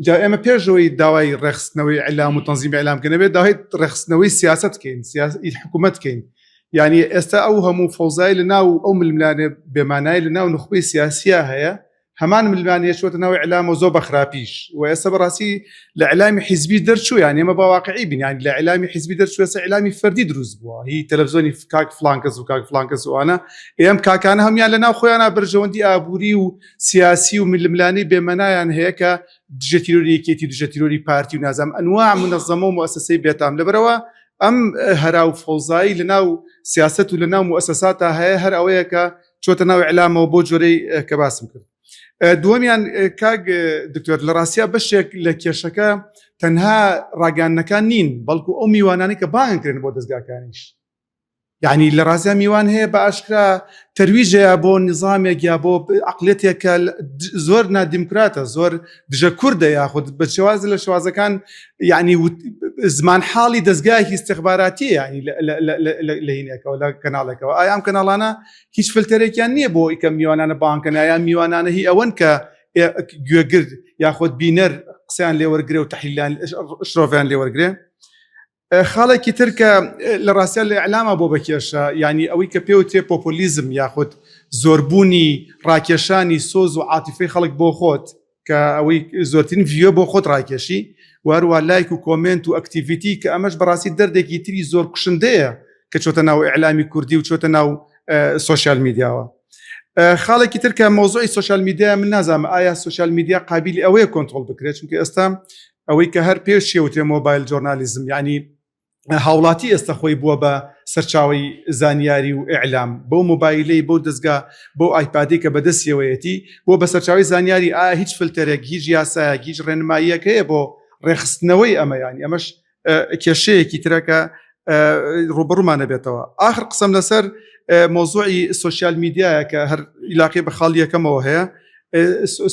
جا ئێمە پێشەوەی داوای ڕێخستنەوەی ئیعلام و تەنزیم ئیعلامکردنە بێت داوای ڕێخستنەوەی سیاسەت بکەین حکوومەت بکەین یعنی ئێستا ئەو هەموو فەوزای لەناو ئەو ململانێ بێمانای لەناو نخبەی سیاسیە هەیە هەمان ملمانەیە چۆتە ناو ئیعلام و زۆر بەخراپیش و ئێستا بەڕاستی لە ئیعلامی حیزبی دەرچوو یان ئێمە باواقعی بین یان لە ئیعلامی حیزبی دەرچوو ئێستا ئیعلامی فەردی دروست بووە هی تەلەڤیزیۆنی کاک فڵان کەس و کاک فڵان کەس وانە ئێم کاکانە هەمیان لەناو خۆیانە بەرژەوەندی ئابووری و سیاسی و ململانەی بێمەنایان هەیە کە دژە تیرۆریەکێتی دژە تیرۆری پارتی و نازام ئەنواع منەظەمە و مؤسسەی بێتام لەبەرەوە ئەم هەرا و فەوزایی لەناو سیاست و لەناو مؤسساتە هەیە هەر ئەوەیە کە چۆتە ناو ئیعلامەوە بۆ جۆرەی کە باسم کرد دووەمیان کاک دکتۆر لە ڕاستیا بەشێک لە کێشەکە تەنها ڕاگەاندنەکان نین بەڵکو ئەو میوانانی کە باگنکرێن بۆ دەستگاکانیش یعنی لە ڕاستیا میوان هەیە بە ئاشکرا تەرویژەیە بۆ نظامێک یا بۆ عقلێتێکە زۆر نادیموکراتە زۆر دژە کوردە یاخود بە شێواز لە شێوازەکان یعنی زمان حاڵی دەستگایەکی استخباراتی ینی لە هینێکەوە لە کەناڵێکەوە ئایا ئەم کەناڵانە هیچ فلتەرێکیان نییە بۆ ئیکە میوانانە بانکەن یان میوانانە هی ئەوەن کە گوێگرد یاخود بینەر قسەیان لێوەرگرێ و تەحلیلان شرۆڤیان لێوەرگرێ خاڵێکی ترکە لە ڕاستیا لە ئیعلامە بۆ بەکێشە ینی ئەوەی کە پێوتێ پۆپۆلیزم یاخود زۆربوونی ڕاکێشانی سۆز و عاتیفەی خەڵک بۆ خۆت کە ئەوەی زۆرترین ڤیۆ بۆ خۆت ڕاکێشی وارووا لایک و کۆمنت و ئەکتیڤیتی کە ئەمەش بەڕاستی دەردێکی تری زۆر کوشندەیە کە چۆتە ناو ئیعلامی کوردی و چۆتە ناو سۆشیال میدیاوە خاڵێکی ترکە مۆزوعی سۆشیال میدیا من نازانم ئایا سۆشیال میدیا قابلی ئەوەیە کۆنتڕۆڵ بکرێت چونکە ئێستا ئەوەی کە هەر پێش شێوتێ مۆبایل جۆرنالیزم یعنی هاوڵاتی ئێستا خۆی بووە بە سەرچاوی زانیاری و ئیعلام بۆ مۆبایلەی بۆ دەستگا بۆ ئایپادی کە بەدەستیەوەیەتی بۆ بە سەرچاوی زانیاری ئایا هیچ فلتەرێک هیچ یاسایەک هیچ ڕێنماییەک هەیە بۆ ڕێخستنەوەی ئەمەیانی ئەمەش کێشەیەکی ترەکە ڕوبڕوومانە بێتەوە آخر قسەم لەسەر مۆزوعی سۆشیال میدیایە کە هەر علاقەی بە خاڵی یەکەمەوە هەیە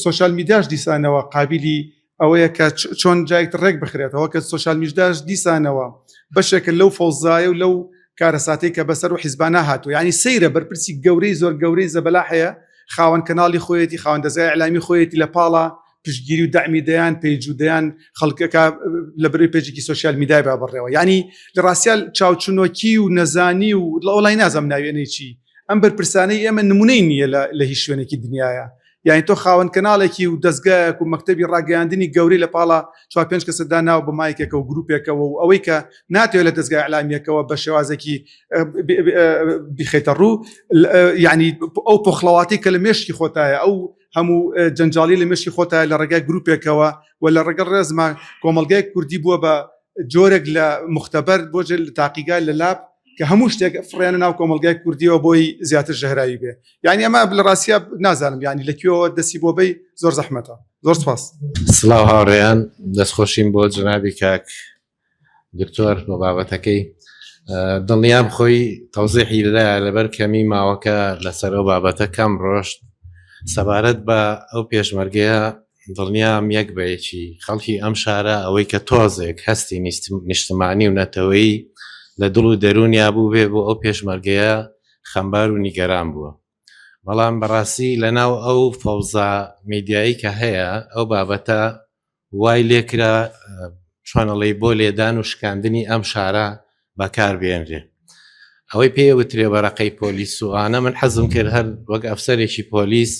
سۆشیال میدیاش دیسانەوە قابلی ئەوەیە کە چۆن جایەک ڕێک بخرێتەوە کە سۆشیال میدیاش دیسانەوە بەشێکە لەو فەوزایە و لەو کارەساتەی کە بەسەر و حیزبانە هاتووە ینی سەیرە بەرپرسی گەورەی زۆر گەورەی زەبەلا هەیە خاوەن کەناڵی خۆیەتی خاوەن دەزای ئیعلامی خۆیەتی لە پاڵا پشتگیری و دەعمی دەیان پێیج و دەیان خەڵکەکە لە بەرەوەی پێجێکی سۆشیال میدیای بابڕێەوە ینی لە ڕاستیال چاوچنۆکی و نەزانی و لە وڵای نازەم ناوێنەی چی ئەم بەرپرسانەی ئێمە نمونەی نییە لە هیچ شوێنێکی دنیاە یعنی تۆ خاوەن کەناڵێکی و دەستگایەک و مەکتەبی ڕاگەیاندنی گەورەی لە پاڵا 4-5 کەسەدا ناو بە مایکێکە و گروپێکەوە و ئەوەی کە ناتوێت لە دەستگای ئیعلامیەکەوە بە شێوازێکی بیخێتە ڕوو یعنی ئەو پۆخڵەواتی کە لە مێشکی خۆتایە ئەو هەموو جەنجاڵی لە مێشکی خۆتایە لە ڕێگای گروپێکەوە و لە ڕێگەڵ ڕێزمە کۆمەلگای کوردی بووە بە جۆرێک لە مختبەر بۆ لە تاقیگای لە لاب کە هەموو شتێک فڕیانە ناو کۆمەلگای کوردیەوە بۆی زیاتر ژەهراوی بێ یعنی ئەمە لە ڕاستیا نازانم ینی لەکوێوە دەستی بۆ بەی زۆر زەحمەتە زۆر سپاس سڵاو هاوڕێیان دەستخۆشیم بۆ جنابی کاک دکتۆر بۆ بابەتەکەی دڵنیام خۆی تەوزیحی لایە لەبەر کەمی ماوەکە لەسەر ئەو بابەتە کەم ڕۆشت سەبارەت بە ئەو پێشمەرگەیە دڵنیام یەک بەیەکی خەڵکی ئەم شارە ئەوەی کە تۆزێک هەستی نیشتمانی و نەتەوەی لە دڵ و دەرونیا بوو بێ بۆ ئەو پێشمەرگەیە خەمبار و نیگەران بووە. بەڵام بەڕاستی لەناو ئەو فەوزا میدیایی کە هەیە ئەو بابەتە وای لێکرا چۆنەڵی بۆ لێدان و شکاندنی ئەم شارە بەکاربێنرێ. ئەوەی پێوترێ بەرەقەی پۆلیس و ئانە من حەزم کرد هەر وەک ئەفسەرێکی پۆلیس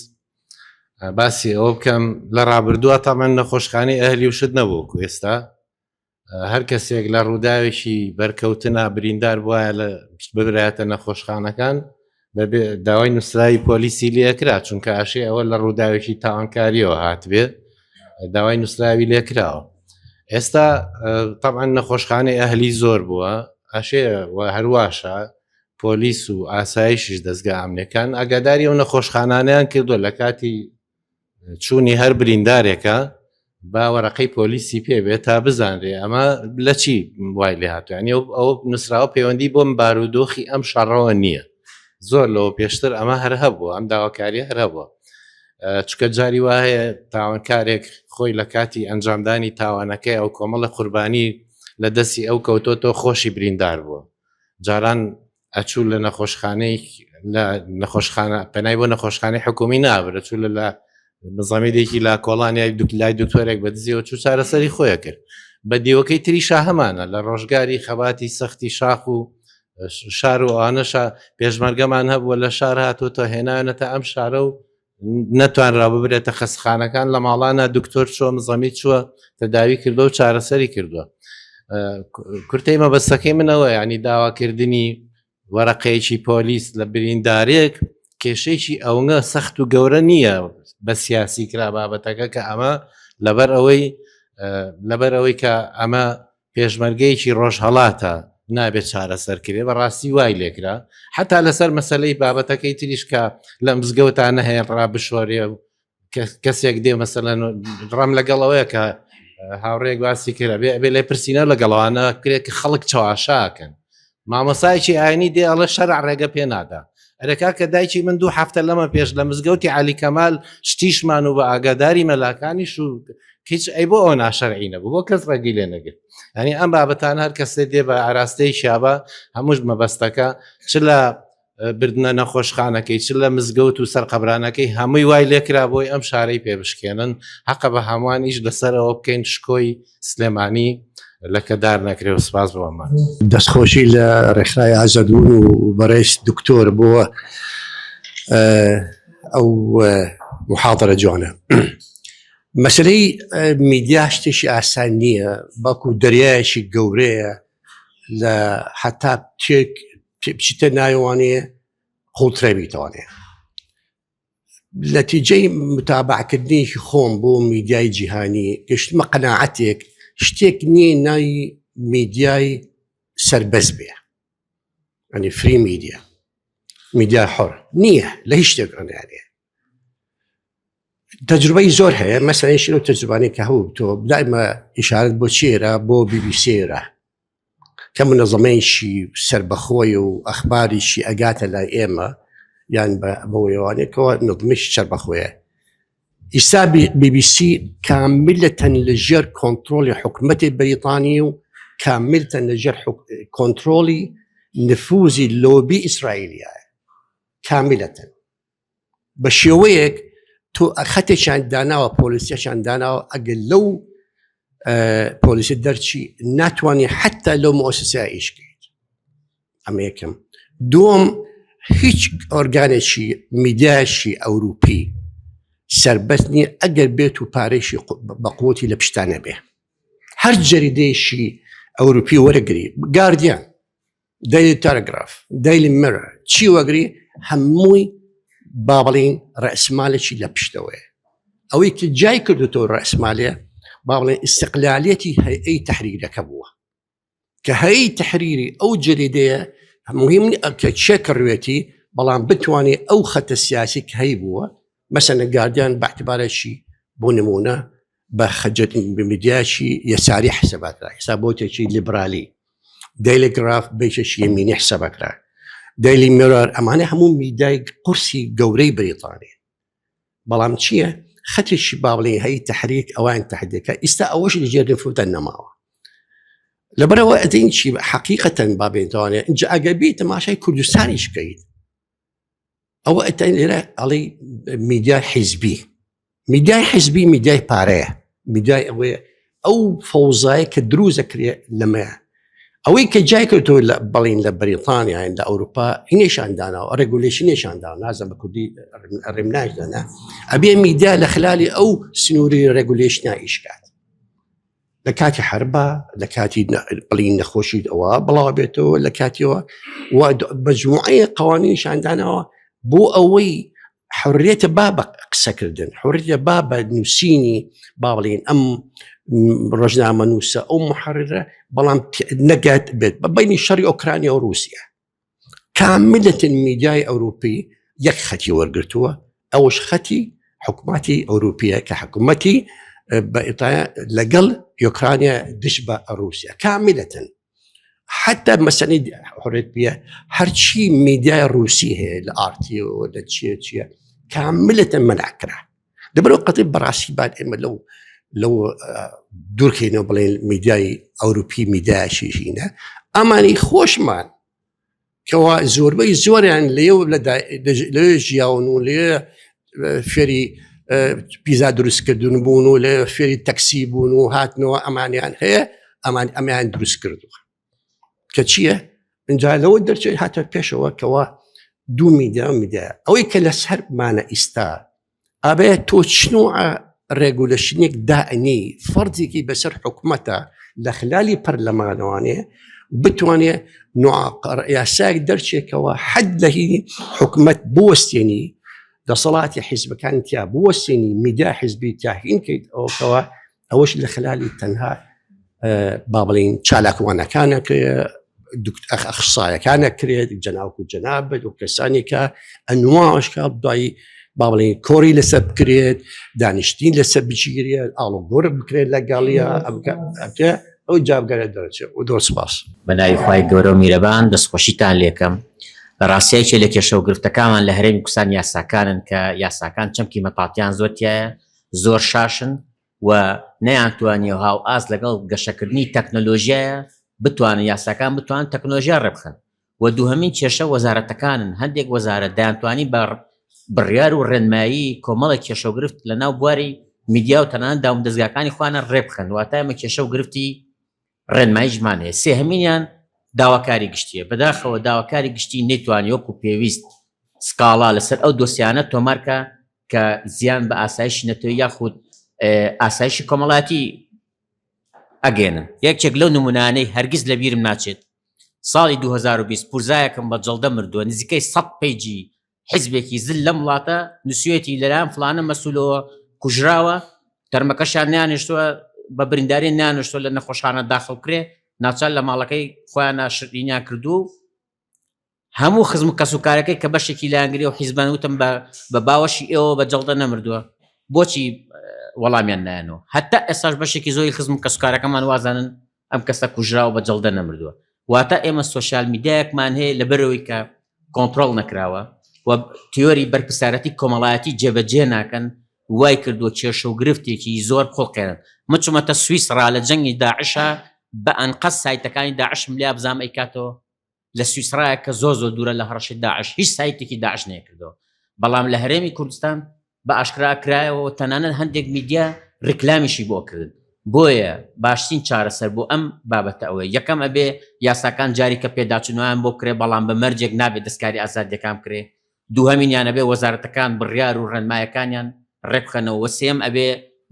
باسی ئەوە بکەم لە ڕابردووە تامان نەخۆشخانەی ئەهلی و شت نەبوو ئێستا هەر کەسێک لە ڕووداوێکی بەرکەوتنا بریندار بواە لە ببرایەتە نەخۆشخانەکان بەبێ داوای نووسراوی پۆلیسی لێکرا چونکە ئاشێ ئەوە لە ڕووداوێکی تاوانکاریەوە هاتبێ داوای نووسراوی لێکراوە. ئێستا طبعا نەخۆشخانەی ئەهلی زۆر بووە ئاشێ هەرواشە پۆلیس و ئاسایشیش دەستگا ئامنەکان ئاگاداری ئەو نەخۆشخانانیان کردووە لە کاتی چوونی هەر بریندارێکە باوەڕقەی پۆلیسی پێبێت تا بزانرێ ئەمە لە چی وای لێ هاتووە ینی ئەو نووسراوە پەیوەندی بۆم بارودۆخی ئەم شەڕەوە نییە زۆر لەوە پێشتر ئەمە هەر هەبووە ئەم داواکاریە هەر هەبووە چکە جاری وایە تاوانکارێک خۆی لە کاتی ئەنجامدانی تاوانەکەی ئەو کۆمەڵە قوربانی لە دەستی ئەو کەوتۆتۆ خۆشی بریندار بووە جاران ئەچوو لە نەخۆشخانەی لە نەخۆشخانە پەنای بۆ نەخۆشخانەی حکومی نابرە چوو لە نظامیدێکی لا کۆڵانیای لای دکتۆرێک بەدزیەوە چوو چارەسەری خۆیە کرد بە دیوەکەی تریشا هەمانە لە ڕۆژگاری خەباتی سەختی شاخ و شار و ئانەشە پێشمەرگەمان هەبووە لە شار هاتوۆتە هێنانەتە ئەم شارە و نەتوانرا ببرێتە خەستخانەکان لە ماڵانە دکتۆر چووە مزەمی چووە تەداوی کردو و چارەسەری کردووە. کورتەی مەبەستەکەی منەوە ینی داواکردنی وەرەقەیەکی پۆلیس لە بریندارێک کێشەیەکی ئەوەنە سەخت و گەورە نییە بە سیاسی کرا بابەتەکە کە ئەمە لەبەر ئەوەی کە ئەمە پێشمەرگەیەکی ڕۆژهەڵاتە نابێت چارەسەرکرێ بەڕاستی وای لێکرا حتا لەسەر مەسلەی بابەتەکەی تریش کە لە مزگەوتانە هەیە ڕا بشۆرێ کەسێک دێ مەسەلەن ڕەم لەگەڵەوەیە کە هاوڕێک باسی کرا بێ لێ پرسیینە لەگەڵوانە کرێت کە خەڵک چاواشاکەن مامۆسایکی ئاینی دێ ئەڵە شەرع ڕێگە پێ نادا ئەرەکا کە دایکی من 2 هەفتە لەمە پێش لە مزگەوتی عەلی کەمال شتیشمان و بە ئاگاداری مەلاکانیش و هیچ ئەی بۆ ئەو ناشەرعی نەبوو بۆ کەس ڕێگی لێ نەگرت ینی ئەم بابەتان هەر کەسێ دێ بە ئاراستەی شابە هەمووش مەبەستەکە چ لە بردنە نەخۆشخانەکەی چ لە مزگەوت و سەرقەبرانەکەی هەمووی وای لێکرا بۆی ئەم شارەی پێبشکێنن حەقە بە هەمووانیش لەسەرەوە بکەین شکۆی سلێمانی لەکەدار نەکرێ و سپاس بۆمان دەستخۆشی لە ڕێکخراوی ئازادبوون و بەڕێز دکتۆر بۆ ئەو محاضرە جوانە مەسلەی میدیا شتێکی ئاسان نییە باکو دەریایەکی گەورەیە لە حتا بچیتە نایوانەیە قوڵترە بیتوانێ نەتیجەی متابعکردنیشی خۆم بۆ میدیای جیهانی گەشتمە قەناعەتێک شتێک نییە ناوی میدیای سەربەز بێ ئەنی فری میدیا حۆر نییە لە هیچ شتێک ئەنیانێ تەجروبەی زۆر هەیە مەسەلەن شیرە و تەجروبانەی کە هەبوو تۆ دائما ئیشارەت بۆ چێرە بۆ BBC-رە کە منەظەمەیەکی سەربەخۆی و ئەخباریشی ئەگاتە لای ئێمە یان بە وێوانێکەوە نظمیش سەربەخۆیە ئیستا BBC کاملەتەن لەژێر کۆنتڕۆلی حکومەتی بریتانی و کاملتەن لەژێر کۆنتڕۆلی نفوزی لۆبی ئیسرائیلیە کاملەتەن بە شێوەیەک تۆ خەتێکیان داناوە پۆلیسیەکیان داناوە ئەگەر لەو پۆلیسی دەرچی ناتوانانی حتا لەو مؤسسە ئیشکەیت ئەمە یەکەم دووەم هیچ ئۆرگانێکی میدیاشی ئەوروپی سەربەست نییە ئەگەر بێت و پارێشی بەقوتی لە پشتانە بێ هەر جەریدەیەشی ئەوروپی وەرەگری گاردیان دایلی تەلەگراف دایلی میرەر چی وەگری هەمووی با بڵین ڕەسمالێکی لە پشتەوەیە ئەوەی کە جای کردوتەوە ڕەسمالێ با بڵێن ئیستیقلالیەتی هەیئەی تەحریرەکە بووە کە هەیئەی تەحریری ئەو جەریدەیە مهم کە چێ کڕوێتی بەڵام بتوانێت ئەو خەتە سیاسی کە هەی بووە مەسەلەن گاردیان باعتبارێکی بۆ نمونە بە خەجەت میدیاشی یەساری حساباترا حسابۆتێکی لیبرالی دایلیگراف بێشێکی یەمینی حسابەکرا دایلی میرەر ئەمانە هەموو میدیای قورسی گەورەی بریتانی بەڵام چییە خەتێکی با بڵێن هەیئەی تەحریک ئەوان تەحریکە ئێستا ئەوەش لەژێر نفوتە نەماوە لبرەوە ئەدەین حقیقەتەن بابێنتوانێت اینجا ئەگەبی تەماشای کوردستانیش بکەیت ئەوە ئەتەین لێرە ئەڵێ میدیای حیزبی میدیای پارەیە میدیای ئەوەیە ئەو فەوزایە کە دروست دەکرێت لەمەیە ئەوەی کە جای کردەوە بەڵین لە بەریتانیا لە ئەوروپا هینێشاندانەوە ڕێگولیشنێشانداوە نازە بە کوردی ڕێمناژدانە ئەبێ میدیا لە خلالی ئەو سنووری ڕێگولیشنا ئیشکات لە کاتی حربە لە کاتی بڵین نەخۆشی ئەوە بڵاو بێتەوە لە کاتیەوە بەجموعەیە قوانین شاندانەوە بۆ ئەوەی حڕێتە با بە قسەکردن حڕێتە با بە نووسینی با بڵین ئەم ڕۆژنامە نووسە ئەو محررە بەڵام نەگات بێت بە بینی شەڕی ئۆکرانیا و رووسیا کاملەتن میدیای ئەوروپی یەک خەتی وەرگرتووە ئەوش خەتی حکوومەتی ئەوروپیە کە حکوومەتی بە ئیتایا لەگەڵ یۆکرانیا دش بە رووسیا کاملەتن حتى مەسەلەی حڕێت بێ هەرچی میدیای رووسی هەیە لە ئارتی و لە چیە کاملەتن مەنعکرا دەبەرەوە قەتی بەڕاستی بعد ئێمە لەو دوورکەینەوە بڵێن میدیای ئەوروپی میدیایشیژینە ئەمانی خۆشمان کەوا زۆربەی زۆریان لێ ژیاون و لێ فێری پیزا دروستکردن بوون و لێ فێری تەکسی بوون و هاتنەوە ئەمانیان هەیە ئەمیان دروست کردووە کە چییە؟ اینجا لەوە دەرچێت هاتە پێشەوە کەوا دوو میدیە ئەوەی کە لەسەرمانە ئیستا ئابێ تۆ چنووە ڕێگولەشنێک دائنی فەرزێکی بەسەر حکوومەتە لە خلالی پەرلەمانەوانێ بتوانێت یاساک دەرچێکەوە حەد لە هی حکوومەت بوەستێنی دەسەڵاتی حیزبەکان تیا بوەستێنی میدیا حیزبی تاهین کەیت ئەوکەوە ئەوەش لە خلالی تەنها با بڵین چالاکوانەکانەکە ئەخسایەکانە کرێت جەناوکو جەنابێت و کەسانی کە ئەنواشکە دوایی با بڵین کۆری لەسەر بکرێت دانیشتین لەسەر بچیرێت ئاڵۆگۆر بکرێت لەگەڵیە ئەو جابگەرە دەرچێت و دۆ سپاس بەناوی خوای گەورە و میرەبان دەستخۆشیتان لێکەم لە ڕاستیەکی لە کێشەوگرفتەکانمان لە هەرێمی کوردستان یاساکانن کە یاساکان چەمکی مەتاتیان زۆرتیایە زۆر شاشن و نەیانتوانی هاو ئاز لەگەڵ گەشەکردنی تەکنۆلۆژیایە بتوانن یاساکان بتوانن تەکنۆلۆژیا ڕێبخەن و دووهەمین کێشە وەزارەتەکانن هەندێک وەزارەت دەیانتوانی بڕیار و ڕێنمایی کۆمەڵی کێشەوگرفت لە ناو بواری میدیا و تەنانەت داوم دەستگاکانی خوانە ڕێبخەن واتە ئەمە کێشە و گرفتی ڕێنماییشمان هەیە سێهەمینیان داواکاری گشتیە بەداخەوە داواکاری گشتی نەیتوانی وەکو پێویست سکاڵا لەسەر ئەو دۆسیانە تۆمارکە کە زیان بە ئاسایشی نەتەوەی یاخود ئاسایشی کۆمەڵاتی ئەگەێنن یەکێک لەو نمونانەی هەرگیز لە بیرم ناچێت ساڵی 2020 پورزایەکم بە جەڵدە مردووە نزیکەی 100 پیجی حیزبێکی زل لە وڵاتە نووسێتی لەلایەن فلانە مەسوولەوە کوژراوە تەرمەکەشیان نیانشتووە بە برینداری نیانشتووە لە نەخۆشخانە داخڵ کرێ ناچار لە ماڵەکەی خۆیانە شرینیان کردو هەموو خزم و کەسوکارەکەی کە بەشێکی لایەنگری و حیزبان وتم بە باوەشی ئێوە بە جەڵدە نەمردووە بۆچی وەڵامیان نایەنەوە هەتا ئێستاش بەشێکی زۆری خزم و کەسوکارەکەمان وازانن ئەم کەسە کوژراوە بە جەڵدە نەمردووە واتە ئێمە سۆشیال میدیایەکمان هەیە لەبەرەوەی کە کۆنتڕۆڵ نەکراوە و تیۆری بەرپرسارەتی کۆمەڵایەتی جێبەجێ ناکەن وای کردووە کێشە و گرفتێکی زۆر خۆڵقێنن مچمەتە سویسڕا لە جەنگی داعشە بە ئەنقەس سایتەکانی داعشم لێ بزانام ئەیکاتەوە لە سویسڕایە کە زۆر دوورە لە هەڕەشی داعش هیچ سایتێکی داعش نەیەکردەوە بەڵام لە هەرێمی کوردستان بە ئاشکرا کرایەوە تەنانەت هەندێک میدیا ڕیکلامیشی بۆ کردن بۆیە باشترین چارەسەر بۆ ئەم بابەتە ئەوەیە یەکەم ئەبێ یاساکان جاری کە پێداچنەوەیان بۆ کرێ بەڵام بە مەرجێک نابێت دەستکاری ئازادیەکان کرێ دووهەمینیان ئەبێ وەزارەتەکان بڕیار و ڕێنمایەکانیان ڕێبخەنەوە و سێم ئەبێ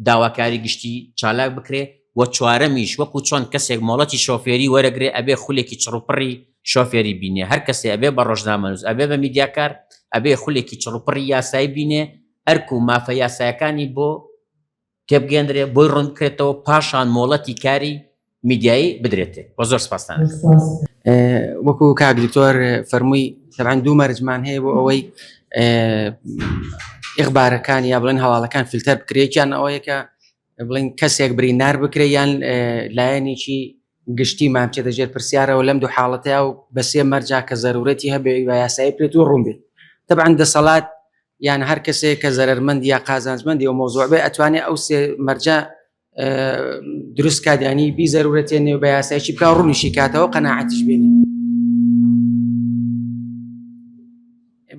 داواکاری گشتی چالاک بکرێ و چوارەمیش وەکو چۆن کەسێک مۆڵەتی شۆفێری وەرەگرێ ئەبێ خولێکی چڕوپڕی شۆفێری بینێ هەر کەسێ ئەبێ بە ڕۆژنامەنووس ئەبێ بە میدیاکار ئەبێ خولێکی چڕوپڕی یاسایی بینێ ئەرک و مافە یاسایەکانی بۆ تێبگەندرێ بۆی ڕوون بکرێتەوە پاشان مۆڵەتی کاری میدیایی بدرێتێ بۆ زۆر سپاسان وەکو کاک دکتۆر فەرمووی تەبعاً دوو مەرجمان هەیە بۆ ئەوەی ئیخبارەکان یا بڵێن هەواڵەکان فیلتەر بکرێکیان ئەوەیە کە بڵین کەسێک بریندار بکرێ یان لایەنێکی گشتی مامچێ دەژێت پرسیارەوە لەم دوو حاڵەتەیە و بە سێ مەرجا کە زەرورەتی هەبێ و یاسایی بکرێت و ڕوون بێت تەبعاً دەسەڵات یان هەر کەسێک کە زەرمەند یا قازانجمەندی و مۆزوع بێ ئەتوانێت ئەو سێ مەرجە دروست کادیانی بی ضرورەتێ نێو بە یاسایکی بکە ڕوونیشی کاتەوە قەناعەتیش بێنێت.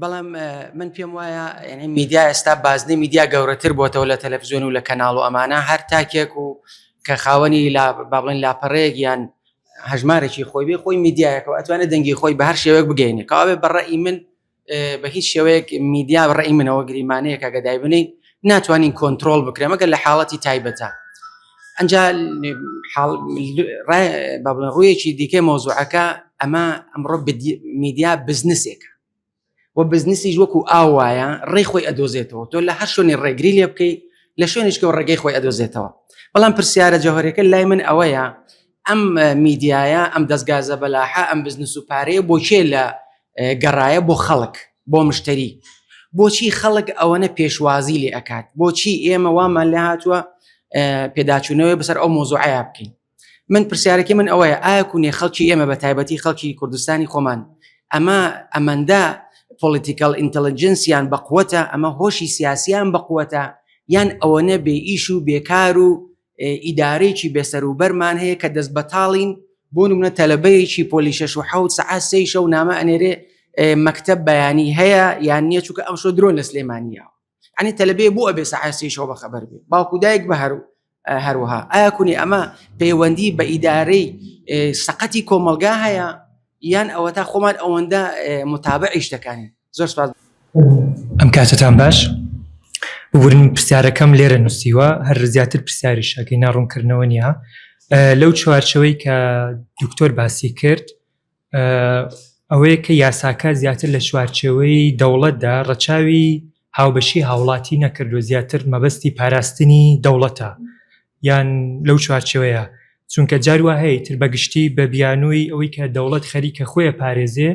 بەڵام من پێم وایە یعنی میدیا ئێستا بازنەی میدیا گەورەتر بۆتەوە لە تەلەڤیزیۆن و لە کەناڵ و ئەمانە هەر تاکێک و کە خاوەنی با بڵێن لاپەڕەیەک یان هەژمارێکی خۆی بێ خۆی میدیایەکەەوە ئەتوانێت دەنگی خۆی بە هەر شێوەیەک بگەینێ کەوابێ بەڕێی من بە هیچ شێوەیە میدیا بەڕێی منەوە گریمانەیە کە گەدای بنین ناتوانین کۆنتترۆل بکرێ مەگەر لە حاڵەتی تایبەتە. ئەنجا با بڵێن ڕوویەکی دیکەی مۆزوعەکە ئەمە ئەمڕۆ میدیا بزنسێکە و بزنسیش وەکو ئاوایە ڕێی خۆی ئەدۆزێتەوە تۆ لە هەر شوێنی ڕێگری لێ بکەیت لە شوێنێکەوە ڕێگەی خۆی ئەدۆزێتەوە. بەڵام پرسیارە جەوهەرەکە لای من ئەوەیە ئەم میدیایە ئەم دەستگازە بەلاحە ئەم بزنس و پارەیە بۆچێ لە گەڕایە بۆ خەڵک بۆ مشتری بۆچی خەڵک ئەوەنە پێشوازی لێ ئەکات بۆچی ئێمە وامان لە هاتووە پێداچوونەوەی بەسەر ئەو مۆزوعەیە بکەین. من پرسیارەکەی من ئەوەیە ئایا کوونێ خەڵکی ئێمە بە تایبەتی خەڵکی کوردستانی خۆمان ئەمەندە پۆلیتیکەل ئینتەلیجنسیان بەقوەتە ئەمە هۆشی سیاسیان بەقوەتە یان ئەوەنە بێ ئیش و بێکار و ئیدارەیەکی بێسەر و بەرمان هەیە کە دەست بەتاڵین بۆ نمونە تەلەبەیەکی پۆلی 6 سەعات 3 شەو نامە ئەنێرێ مەکتەب بەیانی هەیە یان نییە چووکە ئەم شۆ درۆن لە سلێمانیە ئەنی تەلەبەیە بۆ ئەبێ سەعات 3 شەو بەخەبەر بێ باوکو دایک بە هەروەها ئایا کونی ئەمە پەیوەندی بە ئیدارەی سەقەتی کۆمەلگا هەیە یان ئەوە تا خۆمان ئەوەندە متابعی شتەکانی. زۆر سپاس. ئەم کاتتان باش ببورن پرسیارەکەم لێرە نووسیوە هەر زیاتر پرسیاری شاکەی ناڕوونکردنەوە نییە لەو چوارچەوەی کە دکتۆر باسی کرد ئەوەیە کە یاساکە زیاتر لە چوارچەوەی دەوڵەتدا ڕەچاوی هاوبەشی هاوڵاتی نەکردو زیاتر مەبەستی پاراستنی دەوڵەتە یان لەو چوارچەوەیە چونکە جاروە هەیە تر بەگشتی بە بیانووی ئەوەی کە دەوڵەت خەریکە خۆیە پارێزێ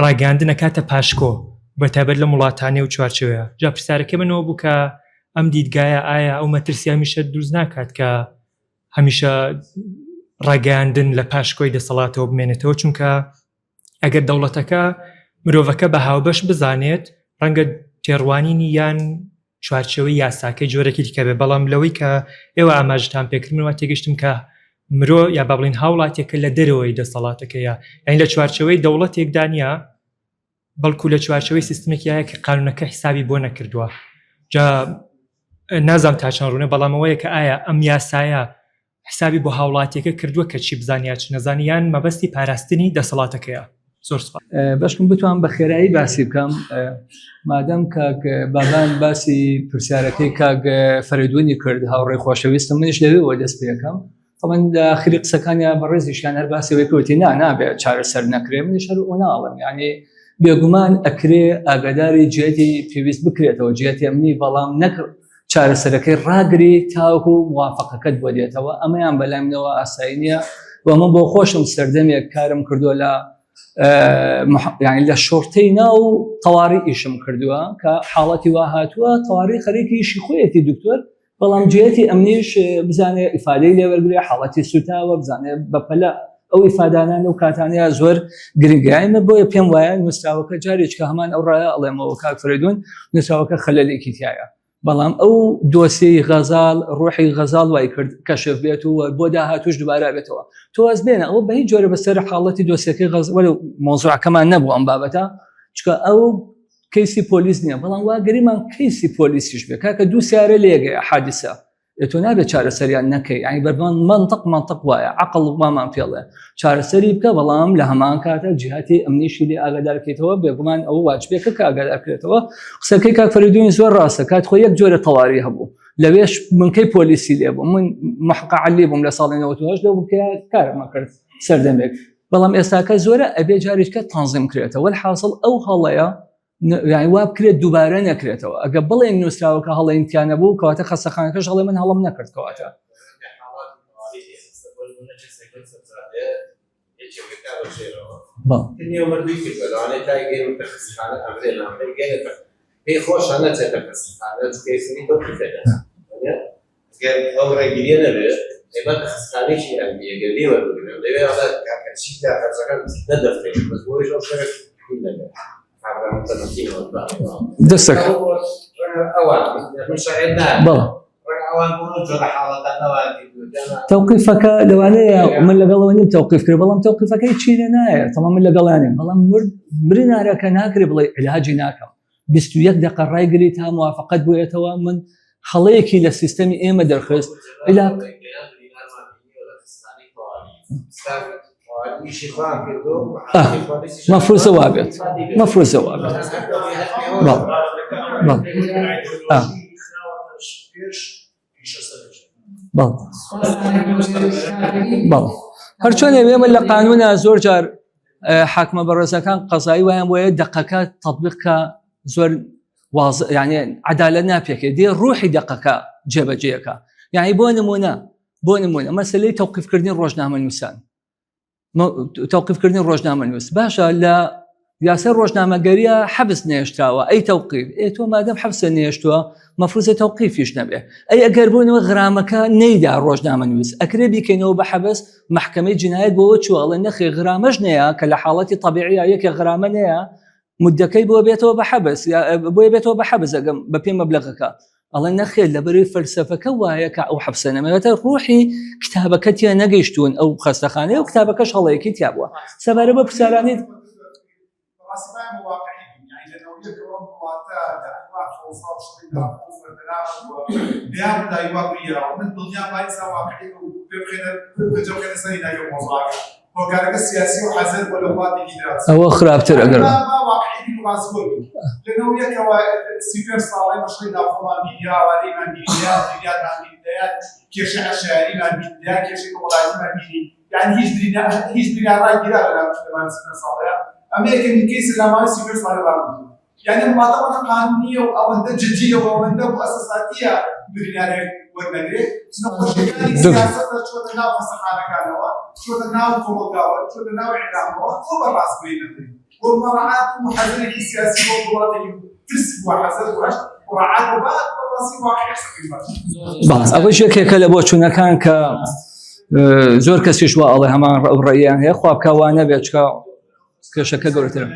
ڕاگەاندنە کاتە پاشکۆ بەتابەت لە وڵاتانێ و چوارچەوەیە جا پرسیارەکە منەوە بوو کە ئەم دیدگایە ئایا ئەو مەترسی هەمیشە دروست ناکات کە هەمیشە ڕاگەاندن لە پاشکۆی دەسەڵاتەوە بمێنێتەوە چونکە ئەگەر دەوڵەتەکە مرۆڤەکە بە هاوبەش بزانێت ڕەنگە تێڕوانینی یان چوارچەوەی یاساکەی جۆرەکی دیکە بێ بەڵام لەوەی کە ئێوە ئاماژتان پێکردنەوە تێگەشتم کە مرۆ یا با بڵین هاوڵاتێکە لە دەرەوەی دەسەڵاتەکەیە یعنی لە چوارچەوەی دەوڵەتێکدا نیە بەڵکو لە چوارچەوەی سیستمێکیایە کە قانونەکە حسابی بۆ نەکردووە. جا نازام تا چەند ڕوونە بەڵامەوەیە کە ئایا ئەم یاسایە حسابی بۆ هاوڵاتیەکە کردووە کە چی بزانیا چ نەزانیان مەبەستی پاراستنی دەسەڵاتەکەیە. زۆر سپاس. باشم بتوان بە خێرایی باسی بکەم مادەم کاک بابان باسی پرسیارەکەی کاک فەریدوونی کرد هاوڕێی خۆشەویستم منیش لەوێەوە دەست پێەکەم طبعا داخلی قسەکانیان بەڕێزیشیان هەر باسیەوەی کەوتی نابێت چارەسەر نەکرێ منیش هەر ئەوەناڵم یعنی بێگومان ئەکرێ ئاگاداری جێتی پێویست بکرێتەوە جێتی ئەمنی بەڵام نەکرد چارەسەرەکەی ڕاگری تاوەکو موافقەکەت بۆ دێتەوە ئەمەیان بەلای منەوە ئاسایی نییە و من بۆ خۆشم سەردەمێک کارم کردووە لە یعنی لە شۆرتەی ناو تەواڕی ئیشم کردووە کە حاڵەتی وا هاتووە تەواڕی خەریکی ئیشی خۆیەتی دکتۆر بەڵام جێتی ئەمنیش بزانێ ئیفادەی لێوەرگێ حاڵەتی سوتاوە بزانێ بەپەلە ئەو ئیفادانان و کاتانەیە زۆر گرنگایمە بۆیە پێم وایە نووسراوەکە جارێک کە هەمان ئەو ڕایە ئەڵێمەوە کاک فەریدوون نووسراوەکە خەلەلێکی تایە بەڵام ئەو دۆسیەی غەزاڵ ڕۆحی غەزاڵ وای کرد کەشف بێت و بۆ داهاتوش دووبارە بێتەوە تۆواز بێنە ئەو بە هیچ جۆرە بەسەر حاڵەتی دۆسیەکەی غەزاڵ مۆزوعەکەمان نەبوو ئەم بابەتە چکە ئەو کەیسی پۆلیس نییە بەڵام واگەریمان کەیسی پۆلیسیش بێ کاکە دوو سیارە لێگەیە حادیسە تۆ نابێت چارەسەریان نەکەی ینی بەرمان منطق وایە عقل وامان پێڵێ چارەسەری بکە بەڵام لە هەمان کاتە جیهاتی ئەمنیشی لێ ئاگادارکەیتەوە بێگومان ئەو واجبێکە کە ئاگادارکرێتەوە قسەکەی کاک فەریدوونی زۆر ڕاستە کات خۆ یەک جۆرە تەواری هەبوو لەوێش منکەی پۆلیسی لێ بوو من محقق علی بووم لە ساڵی 98 لەو بکە کارمان کرد سەردەمێک بەڵام ئێستاکە زۆرە ئەبێ جاریشکە تەنظیم کرێتەوە الحاصل ئەو هەڵەیە یعنی وا بکرێت دووبارە نەکرێتەوە ئەگە بڵێن نووسراوەکە هەڵەیمتیانە بوو کەواتە خەستەخانەکەش هەڵێ من هەڵم نەکرد کەواتە پێی خۆشە نەچێتە خەستەخانە چکەیسنی تۆ ئەگەر ئەو ڕێگیریە نەبێت ئێمە خەستەخانەیەکی ئەمنیەگەری وەربگرن دەوێت ئەڵێ کاکەچیدا خەرجەکان نەدەفتێت بەس بۆیش ئەو شتێک نەبێت دەستەکە توقيفەکە لەوانەیە من لەگەڵەوە نیم توقیف کرد بەڵام توقیفەکەی چی لێ نایە تەمام من لەگەڵانێ بەڵام برینارەکە ناکرێ بڵێ علاجی ناکەم 21 دقیقە ڕایگری تا موافقت بوویەتەوە من هەڵەیەکی لە سیستەمی ئێمە دەرخست مەفروضە وابێت هەرچۆنێ ئێمە لە قانونە زۆر جار حاکمە بەڕێزەکان قەزایی وایان وایە دقەکە تەطبیقکە زۆر یعنی عەدالەت ناپێکێ دێ ڕوحی دقەکە جێبەجێەکە یعنی بۆ نمونە مەسەلەی تەوقیفکردنی ڕۆژنامەنووسان توقيفكردني روجنامە نووس باشە لە یاسای ڕۆژنامەگەریە حەبس نێشتاوە ئەی تەوقیف تۆ مادەم حەبسە نێشتووە مەفروضە تەوقیفیش نەبێ ئەی ئەگەر بوونەوە غرامەکە نەیدا ڕۆژنامە نووس ئەکرێ بیکەینەوە بە حەبس محکەمەی جینایەت بۆەوە چووەڵێ نەخێ غرامەش نەیە کە لە حاڵەتی طبیعیە یەکێ غرامە نەیە مدەکەی بۆ بێتەوە بە حەبس بۆیە بێتەوە بە حەبس ئەگەم بە پێی مەبلەغەکە ئەڵێ نەخێر لەبەروی فەلسەفەکە وایە کە ئەو حەبسە نەمەوێتە ڕوحی کتابەکە تیا نەگەیشتون ئەو خەستەخانەیە و کتابەکەش هەڵەیەکی تیا بووە سەبارە بە پرسیارانی هۆکارەکە سیاسی و حەزر بۆ لەوڵاتێکی دراوسێت ئەوە خراپتر ئەگەر لەنەوە یەکەوە سیفر ساڵی مەشقی ناوخۆمان میدیا ئاوارەیمان بینیا بریاتمان بیندایات کێشە عەشایریمان بیندیا کێشەی وڵاتیمان بینی یعنی هیچ بریاڕای گیرا لەمان سیفر ساڵەیە ئەمە یەکەمین کەیسە لە ماوەی سیفر ساڵی ڕابردووە یعنی مادەمەکە قانونیە و ئەوەندە جددیە و ئەوەندە مؤسساتیە بریارێک وەرنەگرێت نەخۆشیەکانی سیاسەتە چۆتە ناو فەسەخانەکانەوە چۆتە ناو کۆمەلگاوە چۆتە ناو ئێعلامەوە تۆ بەڕاستگوێی نەکەی بۆ مەڕەعات و حەزرێکی سیاسی بۆ وڵاتێکی ترس بووە حەزر بووەش مەڕەعات و بعد بەڕاستی واقعی باس ئەوەش یەکێکە لە بۆ چوونەکان کە زۆر کەسیش وا ئەڵێ هەمان ئەو ڕێیان هەیە خوا بکە وا نەبێت چکە کێشەکە گەورەترە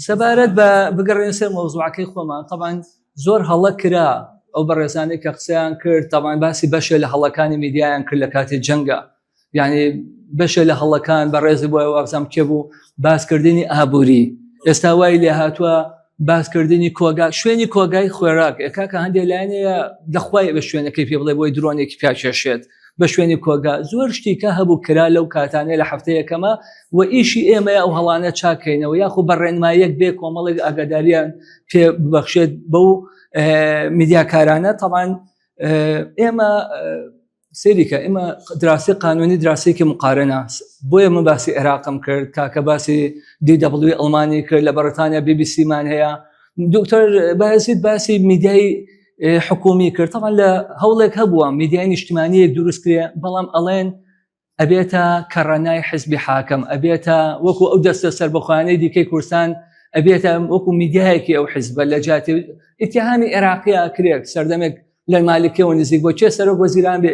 سەبارەت بە بگەڕێن سەر مەوزوعەکەی خۆمان طبعاً زۆر هەڵە کرا ئەو بەڕێزانەی کە قسەیان کرد طبعاً باسی بەشێ لە هەڵەکانی میدیایان کرد لە کاتی جەنگە یعنی بەشێ لە هەڵەکان بەڕێزی بۆ وابزانام کێ بوو باسکردنی ئابووری ئێستا وای لێ هاتووە باسکردنی کۆگا شوێنی کۆگای خۆراک ئێکاکە هەندێک لایەنەیە دەخوای بە شوێنەکەی پێ بڵێ بۆی درۆنێکی پیاکێشێت بە شوێنی کۆگا زۆر شتێکە هەبوو کرا لەو کاتانەیە لە هەفتەیەکەمە و ئیشی ئێمەیە ئەو هەڵانە چاکەینەوە یاخو بە ڕێنمایەک بێ کۆمەڵێک ئاگاداریان پێ ببەخشێت بەو میدیاکارانە طبعاً ئێمە سێریکە ئێمە دراسی قانونی دراسێکی مقارنە بۆیە من باسی عێراقم کرد کاکە باسی DW ئەڵمانی کرد لە بەڕتانیا BBC مان هەیە دکتۆر بایزید باسی میدیای حکومی کرد طبعا لە هەوڵێک هەبووە میدیای نیشتیمانیەک دروست کرێ بەڵام ئەڵێن ئەبێتە کەڕەنای حزبی حاکم ئەبێتە وەکو ئەو دەستە سەربەخۆیانەی دیکەی کوردستان ئەبێتە وەکو میدیایەکی ئەو حزبە لە جاتی ئیتیهامی عێراقیە کرێک سەردەمێک لە مالکیەوە نزیک بۆ چێ سەرۆک وەزیران بێ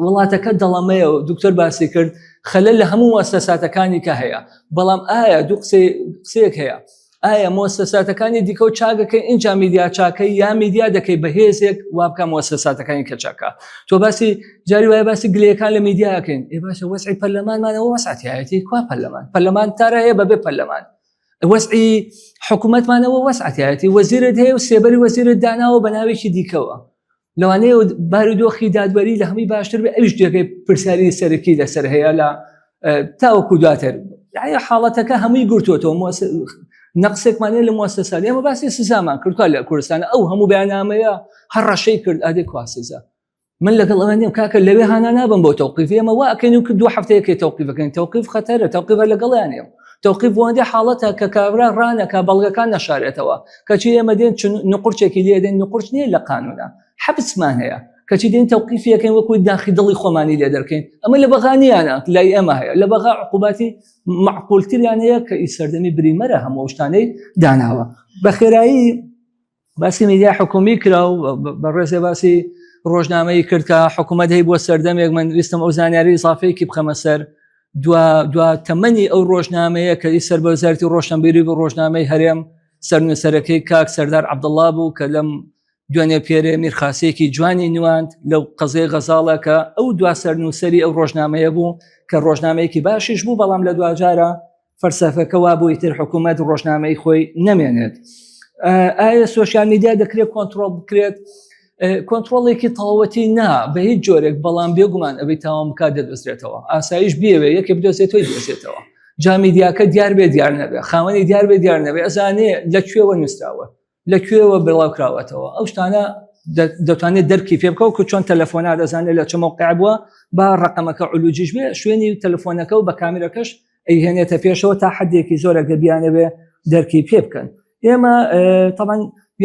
وڵاتەکە دەڵەمەیە و دکتۆر باسی کرد خەلەل لە هەموو مؤسساتەکانی کە هەیە بەڵام ئایا دوو قسەیەک هەیە ئایا مؤسساتەکانی دیکە و چاکەکەی اینجا میدیا چاکەی یا میدیا دەکەی بەهێزێک وابکە مؤسساتەکانی کە چاکە تۆ باسی جاری وایە باسی گلەکان لە میدیاکەین ێ باشە وەسعی پەرلەمانمانەوە وەسعەتیایەتی کوا پەرلەمان تارە هەیە بەبێ پەرلەمان وەسعی حکوومەتمانەوە وەسعەتیایەتی وەزیرت هەیە و سێبەری وەزیرت داناوە بە ناوێکی دیکەوە لەوانەیە بارودۆخی دادوەری لە هەمووی باشتر بێ ئەویش دەکەی پرسیاری سەرەکی لەسەر هەیە لە تاوەکو دواتر یعنی حاڵەتەکە هەمووی گرتووەتەوە نەقسێکمانەیە لە مؤسسات ئێمە باسی سزامان کردووە لە کوردستان ئەو هەموو بەیاننامەیە هەر ڕەشەی کرد ئادێ کوا سزا من لەگەڵ ئەوە نیم کاکە لەوێ هانا نابم بۆ تەوقیف ئێمە وا ئەکەین و دو هەفتەیەکی تەوقیفەکەین تەوقیف خەتەرە تەوقیفە لەگەڵیانێ تەوقیف بۆندی حاڵەتە کە کابرا ڕانەکە بەڵگەکان نەشارێتەوە کەچی ئێمە دێن نقورچێکی لێ دێن نقورچ نییە لە قانونە حبسمان هەیە کەچی دێن تەوقیفیەکەین وەکوی داخی دڵی خۆمانی لێ دەرکەین ئەمە لە بەغانیانە لای ئێمە هەیە لە بەغا عقوباتی معقولتریان هەیە کە ئیسەردەمی بریمەرە هەموو شتانەی داناوە بە خێرایی باسی میدیا حکومی کرا و بەڕێزێ باسی ڕۆژنامەی کرد کە حکوومەت هەی بۆ سەردەمێک من ویستم ئەو زانیاری ئیزافەیەکی بخەمە سەر دوا تەمەنی ئەو ڕۆژنامەیە کە سەر بە وەزارەتی ڕۆشنبیری بە ڕۆژنامەی هەرێم سەرنووسەرەکەی کاک سەردار عەبدوڵڵا بوو کە لەم دوێنێ پێرێ میرخاسەیەکی جوانی نواند لەو قەزەی غەزاڵە کە ئەو دواسەر نووسری ئەو ڕۆژنامەیە بوو کە ڕۆژنامەیەکی باشیش بوو بەڵام لە دوجارە فەرسەفەکە وا بووی تر حکوومەت ڕۆژنامەی خۆی نەمێنێت. ئایا سوۆشیال میدیا دەکرێت کۆنتترۆل بکرێت؟ کۆنتترۆڵێکی تەواوەتی نا بە هیچ جۆرێک بەڵام بێگومان ئەبێ تاوام بکات دەدۆزرێتەوە ئاسایش بێوێ یەکێ بدۆزێت تۆی دۆزێتەوە جا میدیاکە دیار بێ دیار نەبێ خاوەنی دیار بێ دیار نەبێ ئەزانێ لەکوێوە نووسراوە لەکوێوە بڵاوکراوەتەوە ئەو شتانە دەتوانێت دەرکی پێ بکەوە کە چۆن تەلەفۆنا دەزانێت لە چ مۆقع بووە با ڕقەمەکە علوجیش بێ شوێنی تەلەفۆنەکە و بە کامێرەکەش ئەیهێنێتە پێشەوە تا حدێکی زۆرە دەبیانە بێ دەرکی پێ بکەن. ئێمە طبعا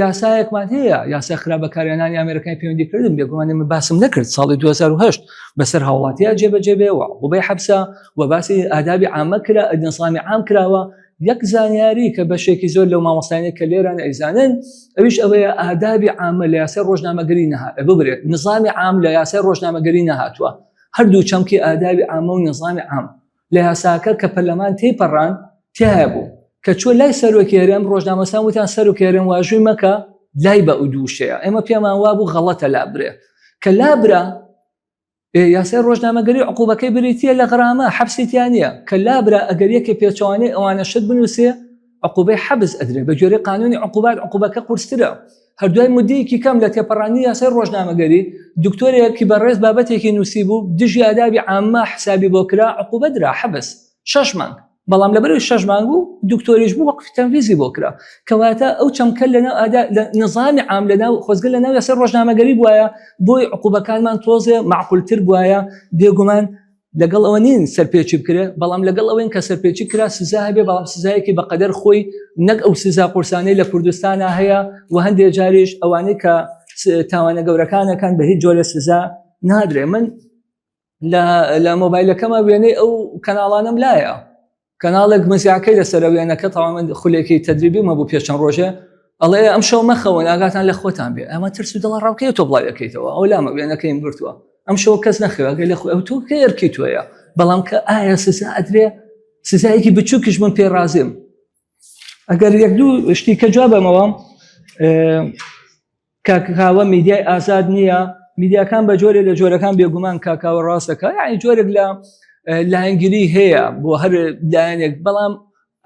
یاسایەکمان هەیە یاسا خراپبەکارێنانی ئەمریکای پەیوەندیکردن بێگومانێ من باسم نەکرد ساڵی 2008 بەسەر هاوڵاتیە جێبەجێ بێەوە وبەی حەبسە و باسی ئادابی عامە کرا ئەدنسڵامی عام کراوە یەک زانیاری کە بەشێکی زۆر لەو مامۆستایانەی کە لێران ئەیزانن ئەویش ئەوەیە ئادابی عامە لە یاسای ڕۆژنامەگەری نەهات ببرێت نظامی عام لە یاسای ڕۆژنامەگەری نەهاتووە هەردوو چەمکی ئادابی عامە و نظامی عام لە یاساکە کە پەرلەمان تێپەڕان تێهە بوو کە چۆ لای سەرۆکێرم ڕۆژنامەسان وتیان سەرۆکێرم واژووی مەکە لای بە ئودوشەیە ئێمە پێمان وا بوو غەڵەتە لابرێ کە لابرا یاسای ڕۆژنامەگەری عقوبەکەی بریتیە لە غرامە حەبسیتیان نیە کە لابرا ئەگەر یەکێ پێچوانەی ئەوانە شت بنووسێ عقوبەی حەبس ئەدرێ بە جۆرەی قانونی عقوبەکە قورسترە هەردوای مدەیەکی کەم لە تێپەڕانی یاسای ڕۆژنامەگەری دکتۆرێکی بەڕێز بابەتێکی نووسی بوو دژی ئادابی عامە حسابی بۆ کرا عقوبە درا حەبس 6 مانگ بەڵام لەبەرەوەی 6 مانگ بوو دکتۆریش بوو وەقفی تەنفیزی بۆ کرا کەواتە ئەو چەمکە لەناو نظامی عام لەناو خۆزگە لەناو یاسای ڕۆژنامەگەری بووایە بۆی عقوبەکانمان تۆزێ معقولتر بووایە بێگومان لەگەڵ ئەوە نین سەرپێچی بکرێ بەڵام لەگەڵ ئەوەین کە سەرپێچی کرا سزا هەبێ بەڵام سزایەکی بەقەدەر خۆی نەک ئەو سزا قورسانەی لە کوردستانە هەیە و هەندێک جاریش ئەوانەی کە تاوانە گەورەکانەکان بە هیچ جۆرە سزا نادرێ من لە مۆبایلەکەمە وێنەی ئەو کەناڵانم لایە کەناڵێک مزیاکەی لەسەر وێنەکە تاوان من خولێکی تەدریبی مە بوو پێشەن ڕۆژێ ئەڵێ ئەم شەو مەخەون ئاگاتان لە خۆتان بێ ئەمە ترس و دڵ ڕاوکەی تۆ بڵاوەکەیتەوە ئەو لامە وێنەکەیم بردووە ئەم شەو کەس نەخوێگەی لە ئەو تۆ کە ئەرکی توەیە بەڵام کە ئایا سزا ئەدرێ سزایەکی بچووکیش من پێ رازیم ئەگەر یەک دوو شتی کە جوابەمەوە کاکاوە میدیای ئازاد نییە میدیاکان بە جۆرێ لە جۆرەکان بێگومان کاکاوە ڕاستەکە یعنی جۆرێک لە لایەنگیری هەیە بۆ هەر لایەنێک بەڵام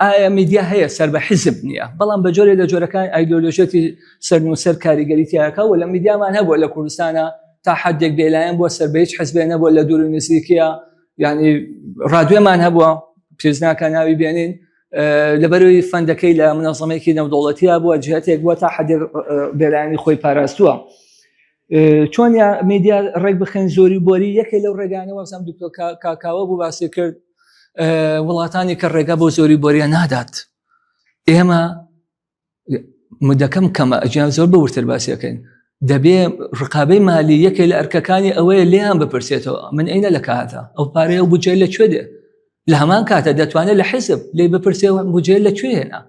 ئایا میدیا هەیە سەر بە حیزب نییە بەڵام بە جۆرێ لە جۆرەکان ئایدۆلۆژێتی سەرنووسەر کاریگەریتیاکە و لە میدیامان هەبووە لە کوردستانە تا حدێک بێلایەن بۆ سەر بە هیچ حیزبێ نەبووە لە دوور و نزیکیە یعنی ڕادیۆمان هەبووە پێزناکە ناوی بێنین لەبەرەوەی فەندەکەی لە منەظەمێکی نەودەوڵەتیە بووە جهتێک بووە تا حدێک بێلایەنی خۆی پاراستووە چۆن میدیا ڕێک بخێن زۆری بۆری یەکێک لەو ڕێگانەوە زەم دکتۆر کاکاوە بوو باسی کرد وڵاتانی کە ڕێگا بۆ زۆری بۆریە نادات ئێمە مدەکەم کەمە ئەجیان زۆر بەورتر باسیەکەین دەبێ ڕقابەی مالی یەکێک لە ئەرکەکانی ئەوەیە لێیان بپرسێتەوە من ئەینە لە کاتە ئەو پارەیە و بودجێ لەکوێ دێ لە هەمان کاتە دەتوانێت لە حیزب لێ بپرسێەوە بودجێ لەکوێ هێنا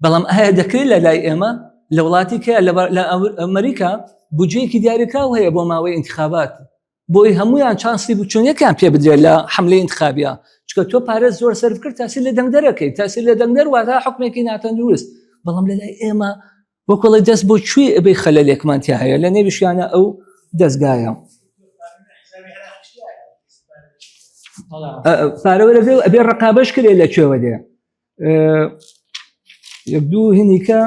بەڵام ئایا دەکرێت لە لای ئێمە لە وڵاتی کە لە ئەمریکا بودجەیەکی دیاریکراو هەیە بۆ ماوەی انتخابات بۆی هەمویان چانسی بوو چۆن یەکیان پێ بدرێت لە حملەی انتخابیە چکە تۆ پارێز زۆر سەرف کرد تاسی لە دەنگدەرەکەی تاسی لە دەنگدەر واتە حکمێکی ناتەندروست بەڵام لە لای ئێمە وەکڵی دەست بۆ کوێ ئەبێ خەلەلێکمانتیا هەیە لە نێویشیانە ئەو دەستگایە پارەوەرەکە ئەبێ ڕقابەش کرێ لەکوێوە دێ یەک دوو هینیکە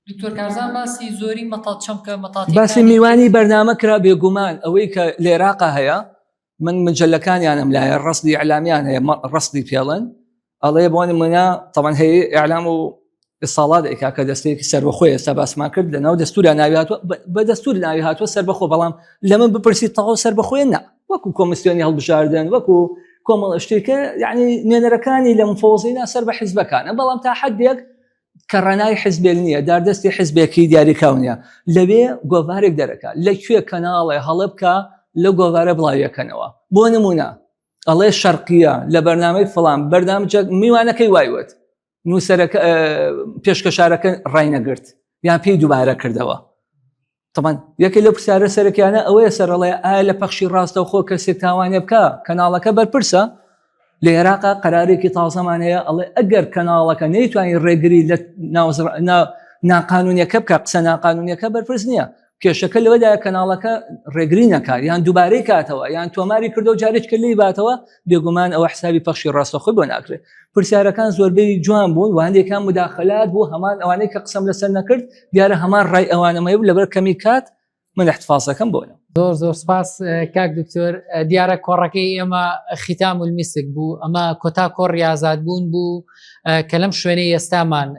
دکتۆر کارزان باسی زۆری مەتاڵ چەمکە مەتاڵی باسی میوانی بەرنامە کرا بێگومان ئەوەی کە لە عێراقا هەیە من مجلەکانیانم لایە ڕستی ئەعلامیان هەیە ڕستی پێڵن ئەڵێ بۆ نمونە طبعا هەیە ئیعلام و ئیصالات ئەیکا کە دەستەیەکی سەربەخۆی ئێستا باسمان کرد لەناو دەستورە ناوی هاتووە بە دەستور ناوی هاتووە سەربەخۆ بەڵام لە من بپرسی تەواو سەربەخۆیە نا وەکو کۆمیسیۆنی هەڵبژاردن وەکو کۆمەڵ شتێکە یعنی نوێنەرەکانی لە مفۆزینا سەر بە حیزبەکانە بەڵام تا حدێک کە ڕەنای حیزبێک نییە داردەستی حیزبێکی دیاریکراو نییە لەوێ گۆڤارێک دەرەکە لەکوێ کەناڵێ هەڵە بکە لە گۆڤارە بڵاویەکەنەوە بۆ نمونە ئەڵێ شەرقیە لە بەرنامەی فڵان بەردامجە میوانەکەی وایوت نووسەرەکە پێشکەشارەکە ڕای نەگرت یان پێی دووبارە کردەوە طبعا یەکێک لە پرسیارە سەرەکیانە ئەوەیە سەرەڵێ ئایا لە پەخشی ڕاستەوخۆ کەسێک تاوانێ بکە کەناڵەکە بەرپرسە لە عێراقا قەرارێکی تازەمان هەیە ئەڵێ ئەگەر کەناڵەکە نەیتوانین ڕێگری لە ناقانونیەکە بکە قسە ناقانونیەکە بەرپرس نییە کێشەکە لەوەدایە کەناڵەکە ڕێگری نەکات یان دووبارەی کاتەوە یان تۆماری کردو و جارێک کرد لی باتەوە بێگومان ئەوە حسابی پەخشی ڕاستەخۆی بۆ ناکرێت پرسیارەکان زۆربەی جوان بوون و هەندێکان مداخلات بوو هەمان ئەوانەی کە قسەم لەسەر نەکرد دیارە هەمان ڕای ئەوانەمەی بوو لەبەر کەمی کات من احتفاظەکەم بۆنە زۆر سپاس کاک دکتۆر دیارە کۆڕەکەی ئێمە ختام المسک بوو ئەمە کۆتا کۆڕی ئازادبوون بوو کە لەم شوێنەی ئێستامان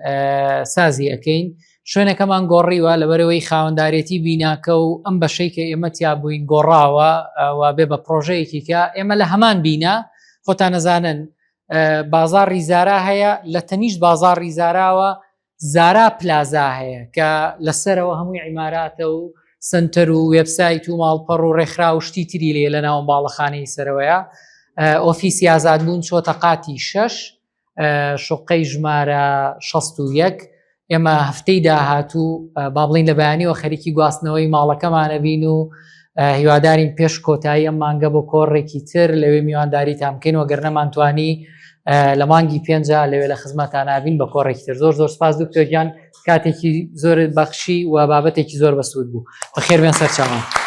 سازی ئەەکەین شوێنەکەمان گۆڕیوە لەبەرەوەی خاوەنددارێتی بیناکە و ئەم بەشەی کە ئێمە تیا بووین گۆڕاوە و بێ بە پرۆژەیەکی کە ئێمە لە هەمان بینە خۆتان نەزانن بازاڕی زارا هەیە لە تەنیشت بازاڕی زاراوە زارا پلازا هەیە کە لەسەرەوە هەمووی عیماراتە و سنتەر و وێبسایت و ماڵپەڕ و ڕێکخرا و شتی تری لێ لە ناو باڵەخانەی سەرەوەیە ئۆفیسی ئازادبوون چۆتە قاتی 6 شوقەی ژمارە 61 ئێمە هەفتەی داهاتوو با بڵین لە بەیانیەوە خەریکی گواستنەوەی ماڵەکەمانە بین و هیوادارین پێش کۆتایی ئەم مانگە بۆ کۆڕێکی تر لەوێ میوانداریتان بکەین وەگەر نەمانتوانی لە مانگی 5 لەوێ لە خزمەتان نابین بە کۆڕێکی تر زۆر سپاس دکتۆر گیان کاتێکی زۆر بەخشی و بابەتێکی زۆر بەسوود بوو بەخێر بێن سەرچاوان